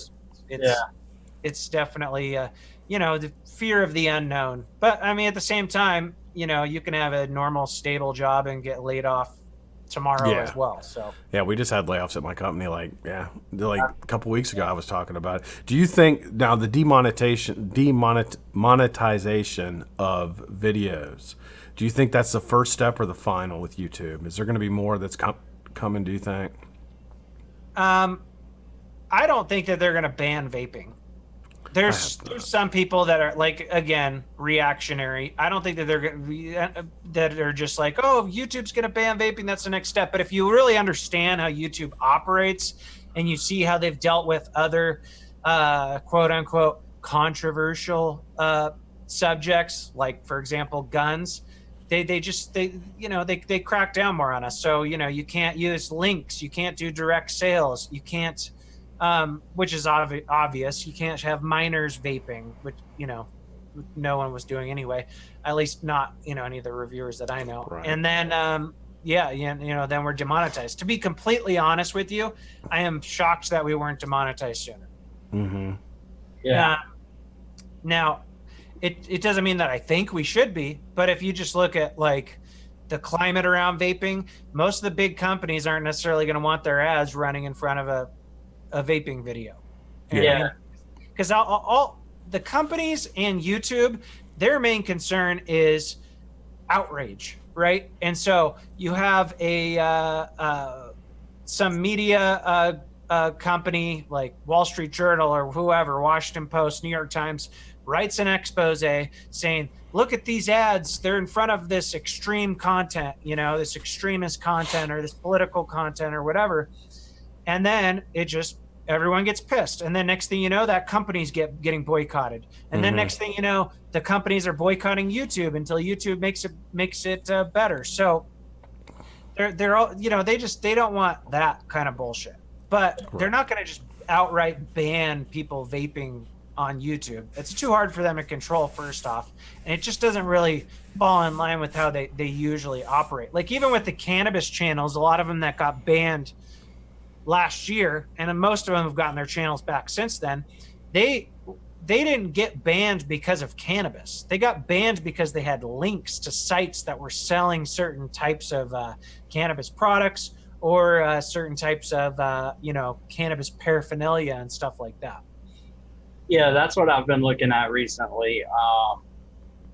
It's definitely, you know, the fear of the unknown. But I mean, at the same time, you know, you can have a normal, stable job and get laid off tomorrow as well. So yeah, we just had layoffs at my company. Like a couple weeks ago, I was talking about it. Do you think now the demonetization of videos? Do you think that's the first step or the final with YouTube? Is there going to be more that's coming? Do you think? I don't think that they're going to ban vaping. There's some people that are like, again, reactionary. I don't think that they're going to be, that are just like, oh, YouTube's going to ban vaping. That's the next step. But if you really understand how YouTube operates and you see how they've dealt with other quote unquote controversial subjects, like for example, guns, they crack down more on us. So, you can't use links. You can't do direct sales. You can't, which is obvious. You can't have minors vaping, which, no one was doing anyway, at least not, any of the reviewers that I know. Right. And then, then we're demonetized. To be completely honest with you, I am shocked that we weren't demonetized sooner. Mm-hmm. Yeah. Now, it doesn't mean that I think we should be, but if you just look at like the climate around vaping, most of the big companies aren't necessarily going to want their ads running in front of a vaping video. Yeah. Because all the companies and YouTube, their main concern is outrage, right? And so you have some media company like Wall Street Journal or whoever, Washington Post, New York Times, writes an expose saying, look at these ads, they're in front of this extreme content, this extremist content or this political content or whatever. And then everyone gets pissed. And then next thing you know, that company's getting boycotted. And then next thing you know, the companies are boycotting YouTube until YouTube makes it better. So they're all, they don't want that kind of bullshit. But they're not going to just outright ban people vaping on YouTube. It's too hard for them to control, first off, and it just doesn't really fall in line with how they usually operate. Like even with the cannabis channels, a lot of them that got banned last year, and most of them have gotten their channels back since then, they didn't get banned because of cannabis. They got banned because they had links to sites that were selling certain types of cannabis products or certain types of cannabis paraphernalia and stuff like that. Yeah, that's what I've been looking at recently,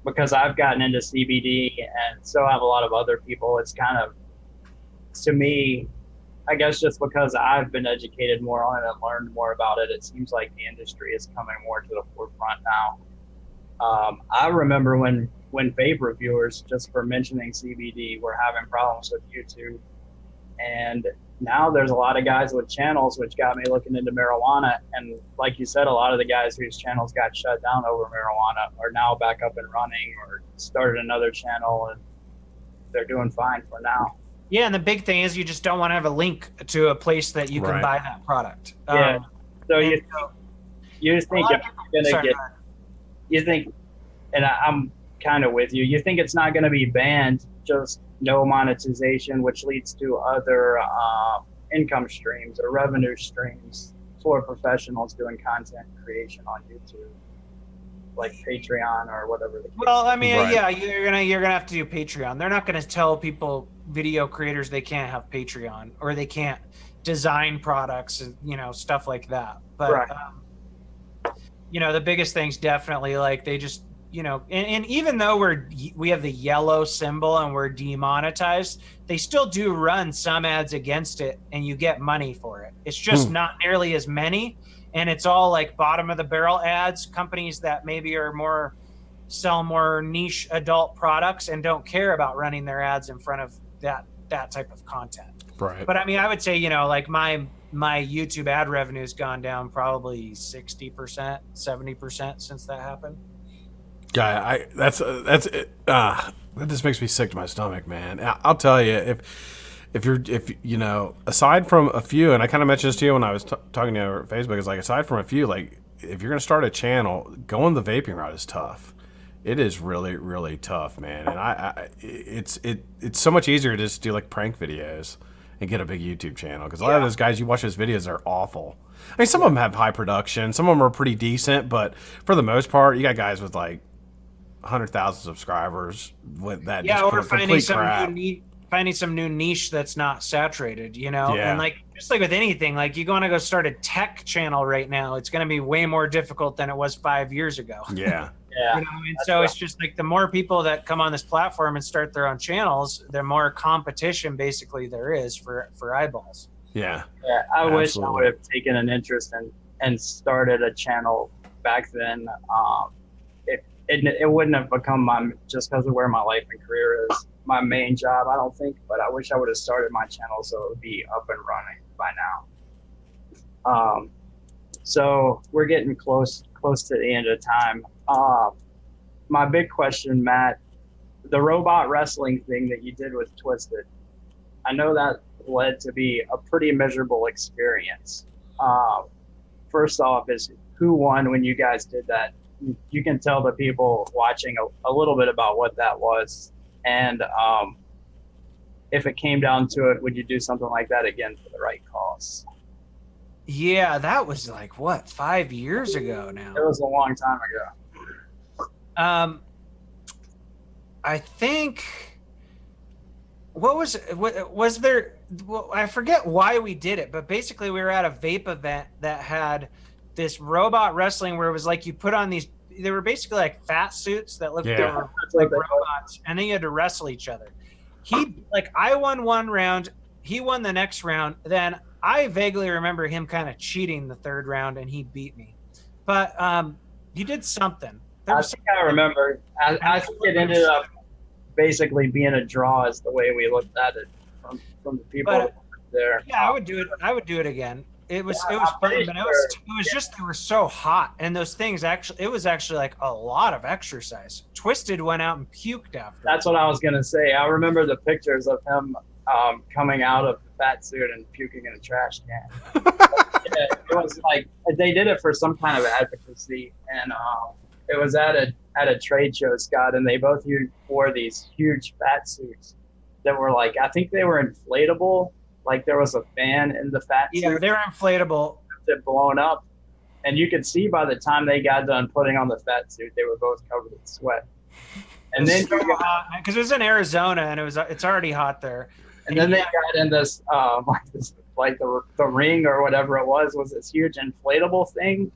because I've gotten into CBD, and so have a lot of other people. It's kind of, to me, I guess just because I've been educated more on it and learned more about it, it seems like the industry is coming more to the forefront now. I remember when vape reviewers, just for mentioning CBD, were having problems with YouTube, and now there's a lot of guys with channels, which got me looking into marijuana. And like you said, a lot of the guys whose channels got shut down over marijuana are now back up and running or started another channel, and they're doing fine for now. Yeah, and the big thing is you just don't want to have a link to a place that you can buy that product. Yeah. So you just think it's going to get, you think, and I'm kind of with you, you think it's not going to be banned, just no monetization, which leads to other income streams or revenue streams for professionals doing content creation on YouTube, like Patreon or whatever the case. Well, I mean, yeah, you're gonna have to do Patreon. They're not gonna tell people, video creators, they can't have Patreon or they can't design products and stuff like that. But the biggest thing's definitely like they just and even though we have the yellow symbol and we're demonetized, they still do run some ads against it and you get money for it. It's just not nearly as many, and it's all like bottom of the barrel ads, companies that maybe are sell more niche adult products and don't care about running their ads in front of that type of content. Right. But I mean, I would say, like my YouTube ad revenue has gone down probably 60%, 70% since that happened. Guy, that just makes me sick to my stomach, man. I'll tell you, if aside from a few, and I kind of mentioned this to you when I was talking to you over Facebook, is like, aside from a few, like if you're gonna start a channel, going the vaping route is tough. It is really, really tough, man. And it's so much easier to just do like prank videos and get a big YouTube channel, because a lot of those guys, you watch those videos, are awful. I mean, some of them have high production, some of them are pretty decent, but for the most part, you got guys with like 100,000 subscribers with that. Yeah, just or finding some new niche that's not saturated, and like just like with anything, like you want to go start a tech channel right now, it's going to be way more difficult than it was 5 years ago. Yeah. Yeah. And so it's just like the more people that come on this platform and start their own channels, the more competition basically there is for eyeballs. Yeah. Yeah, I wish I Absolutely. would have taken an interest and started a channel back then. It wouldn't have become my, just because of where my life and career is, my main job, I don't think, but I wish I would have started my channel so it would be up and running by now. So we're getting close to the end of time. My big question, Matt, the robot wrestling thing that you did with Twisted, I know that led to be a pretty miserable experience. First off, is who won when you guys did that? You can tell the people watching a little bit about what that was, and if it came down to it, would you do something like that again for the right cause? Yeah, that was like what, 5 years ago now. It was a long time ago. I think what was there? Well, I forget why we did it, but basically we were at a vape event that had this robot wrestling where it was like you put on these. They were basically like fat suits that looked Yeah. like robots, and then you had to wrestle each other. I won one round, he won the next round. Then I vaguely remember him kind of cheating the third round, and he beat me. But he did something. I think I remember. I think it ended up basically being a draw, is the way we looked at it from the people there. Yeah, I would do it. I would do it again. It was fun, but it was just they were so hot, and those things it was actually like a lot of exercise. Twisted went out and puked after. That's what I was gonna say. I remember the pictures of him coming out of the fat suit and puking in a trash can. Yeah, it was like they did it for some kind of advocacy, and it was at a trade show, Scott, and they both wore these huge fat suits that were like, I think they were inflatable. Like there was a fan in the fat suit. Yeah, they were inflatable. That blown up, and you could see by the time they got done putting on the fat suit, they were both covered in sweat. And then because it was in Arizona, and it's already hot there. And then they got in this like the ring or whatever it was this huge inflatable thing,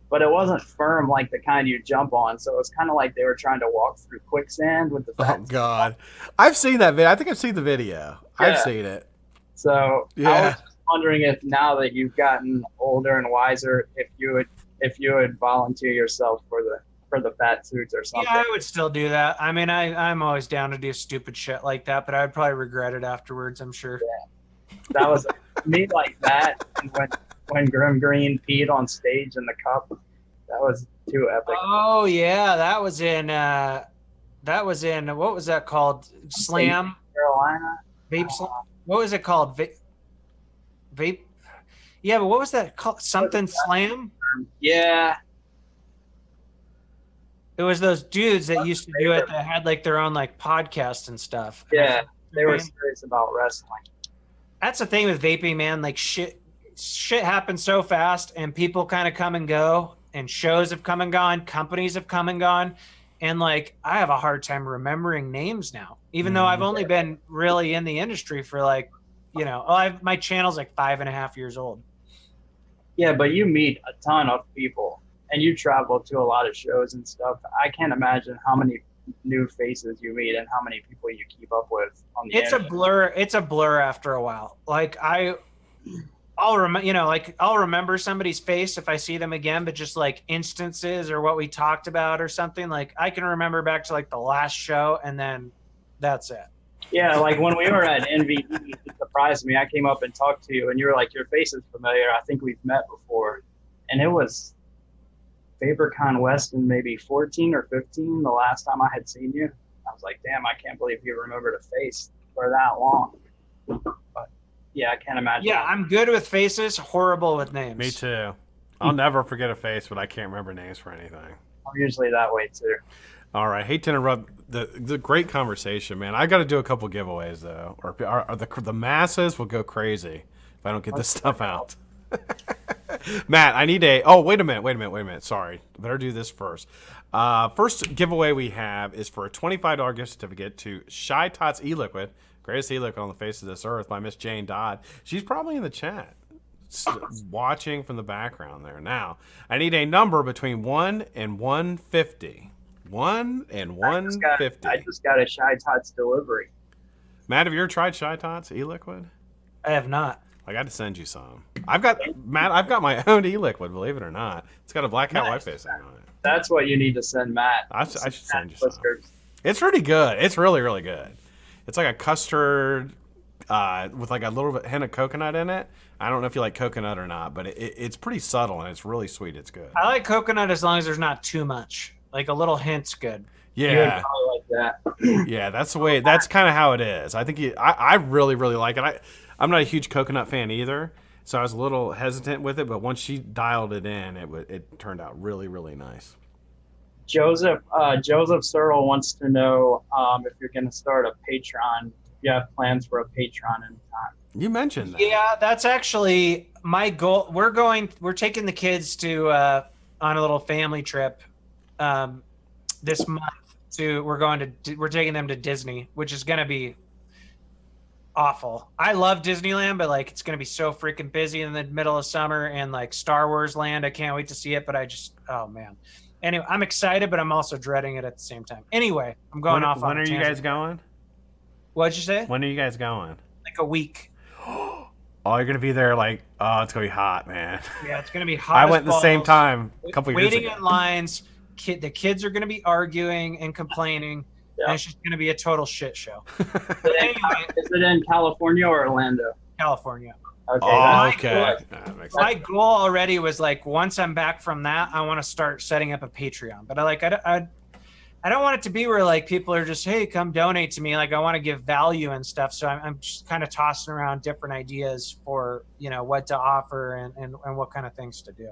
but it wasn't firm like the kind you jump on. So it was kind of like they were trying to walk through quicksand with the fat. Oh God, I've seen that video. I think I've seen the video. Yeah. I've seen it. So yeah. I was just wondering if now that you've gotten older and wiser, if you would volunteer yourself for the fat suits or something. Yeah, I would still do that. I mean, I'm always down to do stupid shit like that, but I'd probably regret it afterwards, I'm sure. Yeah. That was me like that. And when Grim Green peed on stage in the cup, that was too epic. Oh yeah, that was in what was that called? Slam? Carolina? Vape Slam? What was it called? Vape? Yeah, but what was that called? Something Slam? Yeah. It was those dudes that used to do it that had like their own like podcast and stuff. Yeah, they were serious about wrestling. That's the thing with vaping, man. Like shit happens so fast, and people kind of come and go, and shows have come and gone, companies have come and gone, and like I have a hard time remembering names now, even though I've only been really in the industry for like, my channel's like 5.5 years old. Yeah, but you meet a ton of people. And you travel to a lot of shows and stuff. I can't imagine how many new faces you meet and how many people you keep up with on the internet. It's a blur after a while. Like I'll remember somebody's face if I see them again, but just like instances or what we talked about or something, like I can remember back to like the last show, and then that's it. Yeah, like when we were at NVD, it surprised me. I came up and talked to you, and you were like, "Your face is familiar. I think we've met before." And it was VaporCon West in maybe 14 or 15 the last time I had seen you. I was like, damn, I can't believe you remembered a face for that long. But yeah, I can't imagine. Yeah, I'm good with faces, horrible with names. Me too. I'll never forget a face, but I can't remember names for anything. I'm usually that way too. All right, hate to interrupt the great conversation, man. I got to do a couple giveaways though, or the masses will go crazy if I don't get this stuff out. Matt, I need wait a minute. Sorry. Better do this first. First giveaway we have is for a $25 gift certificate to Shy Tots e-liquid, greatest e-liquid on the face of this earth, by Miss Jane Dodd. She's probably in the chat watching from the background there. Now, I need a number between 1 and 150. 1 and 150. I just got a Shy Tots delivery. Matt, have you ever tried Shy Tots e-liquid? I have not. I got to send you some. I've got my own e-liquid, believe it or not. It's got a BlackCat white facing on it. That's what you need to send Matt. I should send you whiskers. some. It's pretty good. It's really, really good. It's like a custard with like a little bit hint of coconut in it. I don't know if you like coconut or not, but it's pretty subtle and it's really sweet. It's good. I like coconut as long as there's not too much. Like a little hint's good. You would Yeah, probably like that. yeah. That's the way. That's kind of how it is. I think I really, really like it. I'm not a huge coconut fan either, so I was a little hesitant with it. But once she dialed it in, it turned out really, really nice. Joseph Searle wants to know if you're going to start a Patreon. If you have plans for a Patreon anytime. You mentioned that. Yeah, that's actually my goal. We're taking the kids to on a little family trip this month. We're taking them to Disney, which is going to be awful. I love Disneyland, but like it's going to be so freaking busy in the middle of summer, and like Star Wars Land, I can't wait to see it. But oh man. Anyway, I'm excited, but I'm also dreading it at the same time. Anyway, I'm going off. When are you guys going? What'd you say? When are you guys going? Like a week. Oh, you're gonna be there like, oh, it's gonna be hot, man. Yeah, it's gonna be hot. I went at the same time a couple years ago. Waiting in lines. The kids are gonna be arguing and complaining. Yeah. And it's just gonna be a total shit show. Anyway, is it in California or Orlando? California. Okay. Oh, that's okay. good. That makes My sense. goal already was like once I'm back from that, I want to start setting up a Patreon. But I don't want it to be where like people are just, hey, come donate to me. Like I want to give value and stuff. So I'm just kind of tossing around different ideas for what to offer and what kind of things to do.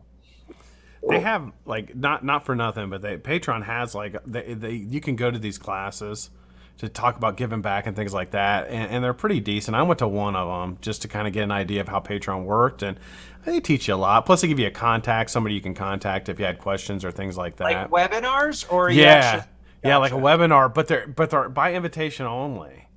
They have like not for nothing, but Patreon has like you can go to these classes to talk about giving back and things like that, and they're pretty decent. I went to one of them just to kind of get an idea of how Patreon worked, and they teach you a lot. Plus, they give you a contact, somebody you can contact if you had questions or things like that. Like webinars or Yeah, like a Gotcha. webinar, but they're by invitation only.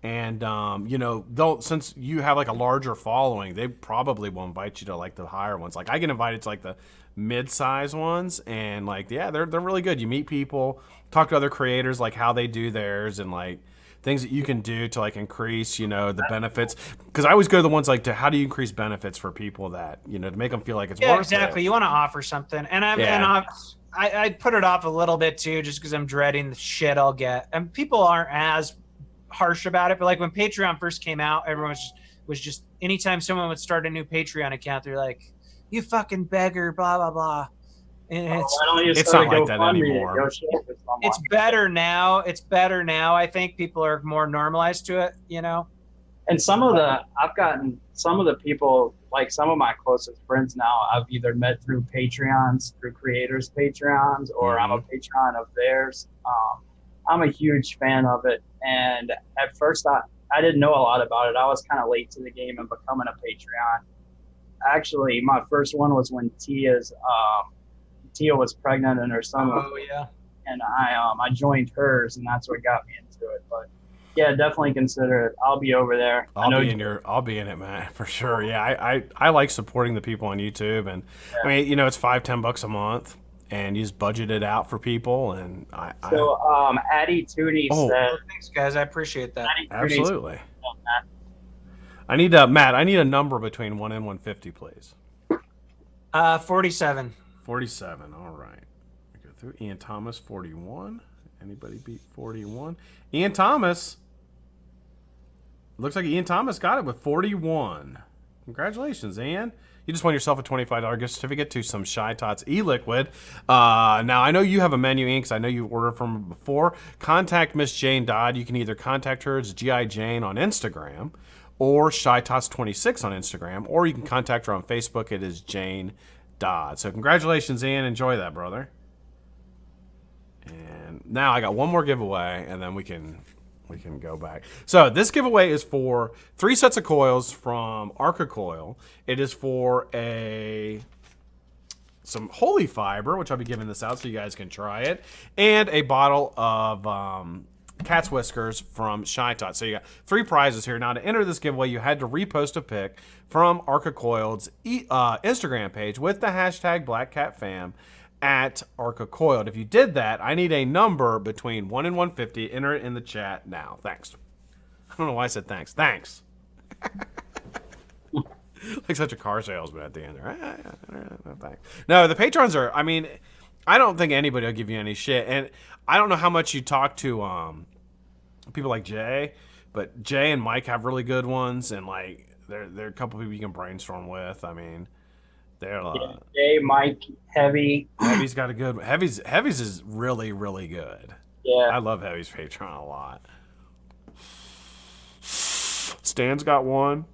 And they'll, since you have like a larger following, they probably will invite you to like the higher ones. Like I get invited to like the mid-size ones, and like they're really good. You meet people, talk to other creators, like how they do theirs, and like things that you can do to like increase the benefits. Because I always go to the ones like to how do you increase benefits for people that to make them feel like it's worth exactly. it. You want to offer something, and I put it off a little bit too, just because I'm dreading the shit I'll get, and people aren't as harsh about it. But like when Patreon first came out, everyone was just anytime someone would start a new Patreon account, they're like, you fucking beggar, blah blah blah. And it's not like that anymore. It's better now. I think people are more normalized to it, And I've gotten some of the people, like some of my closest friends now, I've either met through Patreons, through creators' Patreons, or I'm a patron of theirs. I'm a huge fan of it. And at first I didn't know a lot about it. I was kind of late to the game and becoming a Patreon. Actually, my first one was when Tia was pregnant and her son was, and I joined hers, and that's what got me into it. But yeah, definitely consider it. I'll be over there. I'll be in it, man, for sure. Yeah, I like supporting the people on YouTube, and I mean, it's $5-10 a month, and you just budget it out for people. And Addy Tootie said, thanks guys, I appreciate that. Absolutely. I need Matt. I need a number between 1 and 150, please. 47. 47. All right. We go through Ian Thomas. 41. Anybody beat 41? Ian Thomas. Looks like Ian Thomas got it with 41. Congratulations, Ian. You just won yourself a $25 gift certificate to some Shy Tots e-liquid. Now, I know you have a menu in because I know you ordered from her before. Contact Miss Jane Dodd. You can either contact her as G.I. Jane on Instagram or Shy Tots 26 on Instagram, or you can contact her on Facebook. It is Jane Dodd. So congratulations, Ian. Enjoy that, brother. And now I got one more giveaway, and then we can go back. So this giveaway is for 3 sets of coils from ArkaCoil. It is for some holy fiber, which I'll be giving this out so you guys can try it, and a bottle of cat's whiskers from Shy Tot. So you got 3 prizes here. Now to enter this giveaway, you had to repost a pic from ArkaCoil's Instagram page with the hashtag Blackcatfam at ArkaCoil. If you did that, I need a number between 1 and 150. Enter it in the chat now. Thanks. I don't know why I said thanks. Thanks. Like such a car salesman at the end there. No, the patrons are. I mean, I don't think anybody will give you any shit, and I don't know how much you talk to people like Jay, but Jay and Mike have really good ones, and like they're a couple people you can brainstorm with. I mean, they're Jay, Mike, Heavy. Heavy's got a good. Heavy's is really really good. Yeah, I love Heavy's Patreon a lot. Stan's got one.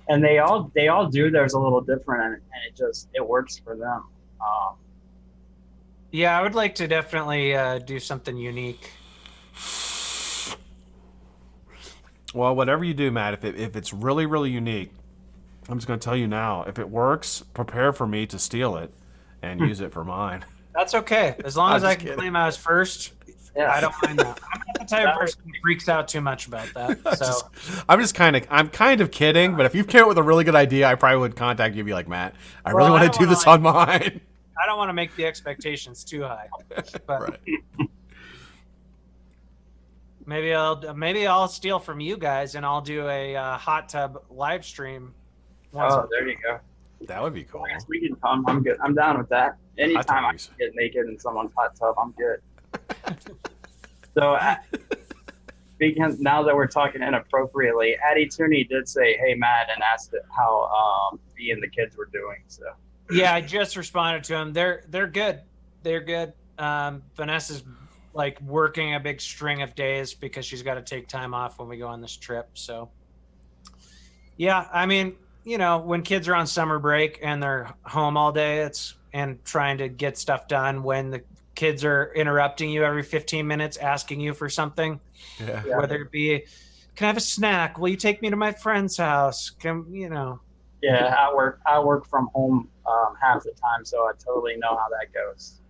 and they all do theirs a little different, and it works for them. Yeah, I would like to definitely do something unique. Well, whatever you do, Matt, if it's really really unique, I'm just going to tell you now. If it works, prepare for me to steal it and use it for mine. That's okay, as long as I can claim I was first. Yeah. I don't mind that. I'm not the type of person who freaks out too much about that. So I'm kind of kidding, but if you came up with a really good idea, I probably would contact you and be like, Matt, I really want to do this on mine. I don't want to make the expectations too high. But Right. maybe I'll steal from you guys and I'll do a HotTub live stream. Oh, there you go. That would be cool. We can come. I'm good. I'm down with that. Anytime I HotTubs. can get naked in someone's hot tub, I'm good. So, speaking now that we're talking inappropriately, Addie Tooney did say, "Hey, Matt," and asked how he and the kids were doing. So, yeah, I just responded to him. They're good. They're good. Vanessa's like working a big string of days because she's got to take time off when we go on this trip. So, yeah, I mean, you know, when kids are on summer break and they're home all day, and trying to get stuff done when the kids are interrupting you every 15 minutes, asking you for something, Yeah. whether it be, can I have a snack? Will you take me to my friend's house? yeah, I work from home half the time, so I totally know how that goes.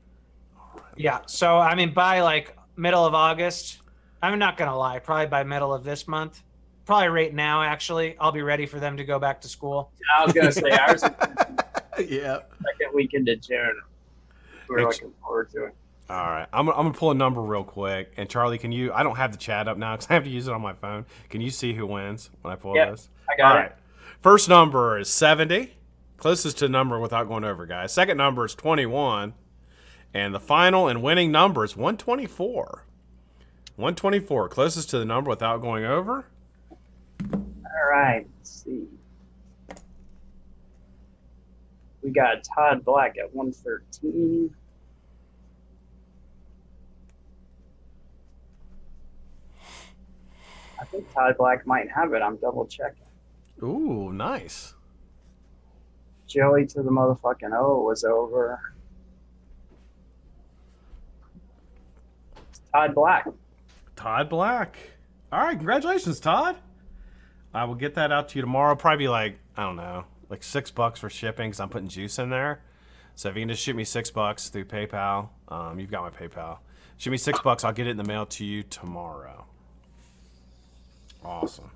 Yeah. So, I mean, by like middle of August, I'm not going to lie, probably by middle of this month, probably right now, actually, I'll be ready for them to go back to school. I was going to say, ours is Yeah. second weekend of June. We're looking forward to it. All right, I'm gonna pull a number real quick. And Charlie, can you? I don't have the chat up now because I have to use it on my phone. Can you see who wins when I pull this? I got it. First number is 70, closest to the number without going over, guys. Second number is 21, and the final and winning number is 124. 124, closest to the number without going over. All right, let's see. We got Todd Black at 113. I think Todd Black might have it. I'm double checking. Ooh, nice. Joey to the motherfucking O was over. Todd Black. Todd Black. All right, congratulations, Todd. I will get that out to you tomorrow. Probably like, I don't know, like $6 for shipping because I'm putting juice in there. So if you can just shoot me $6 through PayPal, you've got my PayPal. Shoot me $6. I'll get it in the mail to you tomorrow. Awesome.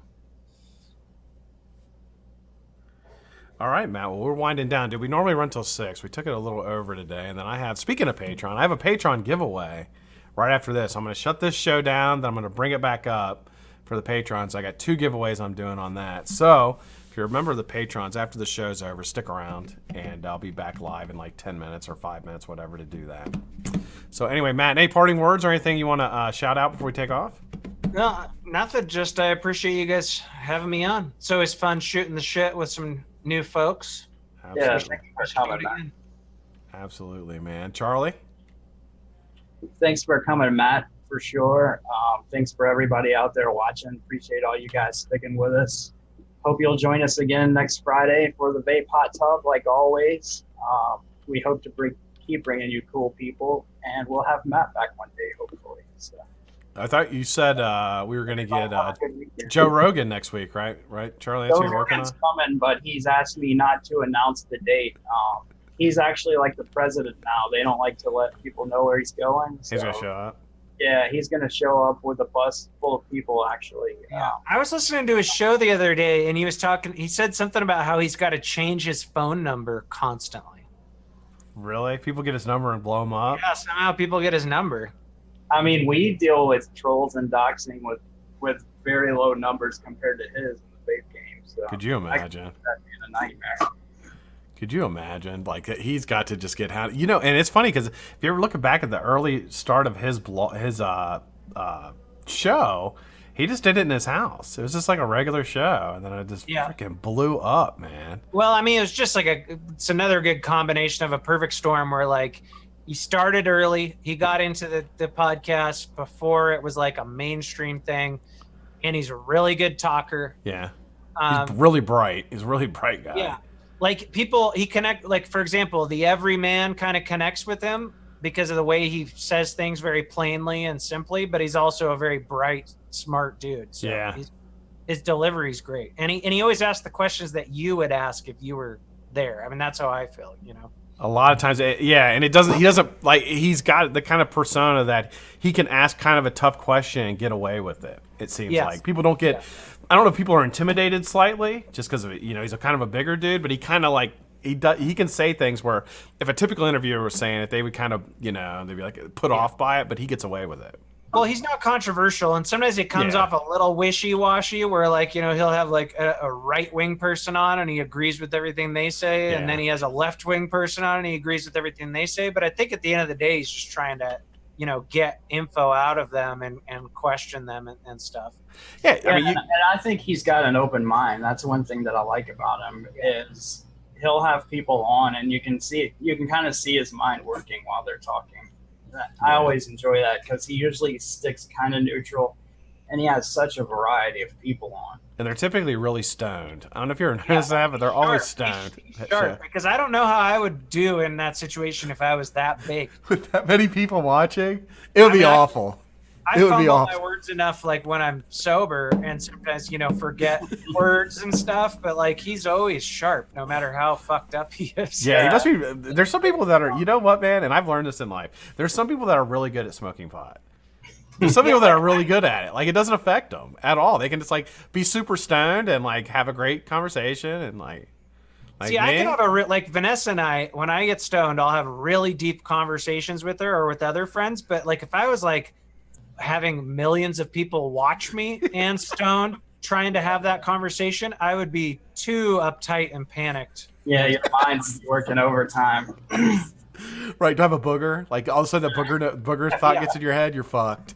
All right, Matt. Well, we're winding down. Did we normally run till 6? We took it a little over today, and then I have. Speaking of Patreon, I have a Patreon giveaway right after this. I'm going to shut this show down. Then I'm going to bring it back up for the patrons. I got 2 giveaways I'm doing on that. So if you're a member of the patrons, after the show's over, stick around, and I'll be back live in like 10 minutes or 5 minutes, whatever, to do that. So anyway, Matt, any parting words or anything you want to shout out before we take off? No, nothing. Just I appreciate you guys having me on. It's always fun shooting the shit with some new folks. Absolutely. Yeah, thanks for coming, man. Absolutely, man. Charlie? Thanks for coming, Matt, for sure. Thanks for everybody out there watching. Appreciate all you guys sticking with us. Hope you'll join us again next Friday for the Vape Hot Tub, like always. We hope to keep bringing you cool people, and we'll have Matt back one day, hopefully. So. I thought you said we were going to get Joe Rogan next week, right? Right, Charlie? That's Joe what you're working on? Rogan's coming, but he's asked me not to announce the date. He's actually like the president now. They don't like to let people know where he's going. So, He's going to show up. Yeah, he's going to show up with a bus full of people, actually. Yeah. I was listening to his show the other day, and he said something about how he's got to change his phone number constantly. Really? People get his number and blow him up? Yeah, somehow people get his number. I mean, we deal with trolls and doxing with very low numbers compared to his in the vape game. So Could you imagine? that'd be a nightmare. Could you imagine? Like he's got to just get how and it's funny because if you ever look back at the early start of his show, he just did it in his house. It was just like a regular show, and then it just freaking blew up, man. Well, I mean, it was just like it's another good combination of a perfect storm where like he started early, he got into the podcast before it was like a mainstream thing, and he's a really good talker. Yeah, he's really bright. He's a really bright guy. Yeah. Like he connect, like for example, the everyman kind of connects with him because of the way he says things very plainly and simply, but he's also a very bright, smart dude. So yeah. His delivery's great. And he always asks the questions that you would ask if you were there. I mean, that's how I feel, A lot of times, and he doesn't like, he's got the kind of persona that he can ask kind of a tough question and get away with it. It seems like people don't get, I don't know if people are intimidated slightly just because of it. He's a kind of a bigger dude, but he kind of like, he can say things where if a typical interviewer was saying it, they would kind of, they'd be like put off by it, but he gets away with it. Well, he's not controversial, and sometimes it comes off a little wishy-washy where, like, he'll have, like, a right-wing person on, and he agrees with everything they say, and then he has a left-wing person on, and he agrees with everything they say. But I think at the end of the day, he's just trying to, get info out of them and question them and stuff. Yeah, I mean, and I think he's got an open mind. That's one thing that I like about him is he'll have people on, and you can kind of see his mind working while they're talking. I always enjoy that because he usually sticks kind of neutral, and he has such a variety of people on. And they're typically really stoned. I don't know if you're noticed that, but they're always stoned. Sure, because I don't know how I would do in that situation if I was that big. With that many people watching, it would be awful. I fumble my words enough, like when I'm sober, and sometimes forget words and stuff. But like he's always sharp, no matter how fucked up he is. Yeah, he must be. There's some people that are. You know what, man? And I've learned this in life. There's some people that are really good at smoking pot. There's some people that are really good at it. Like it doesn't affect them at all. They can just like be super stoned and like have a great conversation and like. See, I can have like Vanessa and I. When I get stoned, I'll have really deep conversations with her or with other friends. But like if I was like having millions of people watch me and stoned trying to have that conversation, I would be too uptight and panicked. Yeah, your mind's working overtime. Right, to have a booger, like all of a sudden the booger thought gets in your head, you're fucked.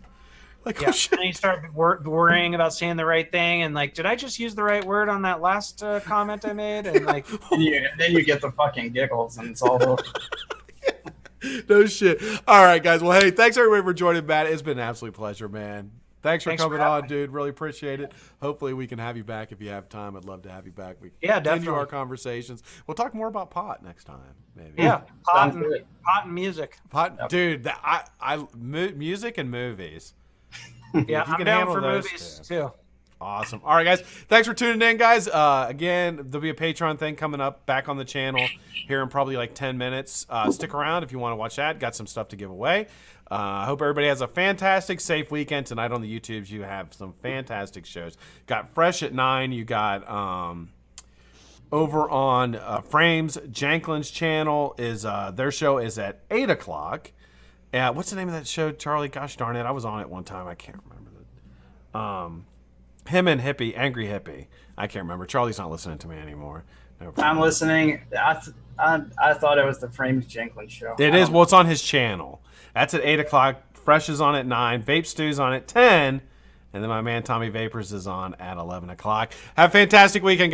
Like, oh shit. And you start worrying about saying the right thing, and like, did I just use the right word on that last comment I made? And like, then you get the fucking giggles, and it's all over. No shit. All right, guys. Well, hey, thanks everybody for joining, Matt. It's been an absolute pleasure, man. Thanks for coming on, dude. Really appreciate it. Hopefully we can have you back if you have time. I'd love to have you back. We can continue our conversations. We'll talk more about pot next time, maybe. Yeah, pot and music. Dude. Music and movies. Yeah, I'm down for movies too. Awesome. All right, guys. Thanks for tuning in, guys. Again, there'll be a Patreon thing coming up back on the channel here in probably like 10 minutes. Stick around if you want to watch that. Got some stuff to give away. I hope everybody has a fantastic, safe weekend tonight on the YouTubes. You have some fantastic shows. Got Fresh at 9. You got over on Frames. Janklin's channel is their show is at 8 o'clock. What's the name of that show, Charlie? Gosh darn it. I was on it one time. I can't remember him and Angry Hippie. I can't remember. Charlie's not listening to me anymore. No I'm listening. I thought it was the Frames Janklin show. It is. Well, it's on his channel. That's at 8 o'clock. Fresh is on at 9. Vape Stew's on at 10. And then my man Tommy Vapors is on at 11 o'clock. Have a fantastic weekend, guys.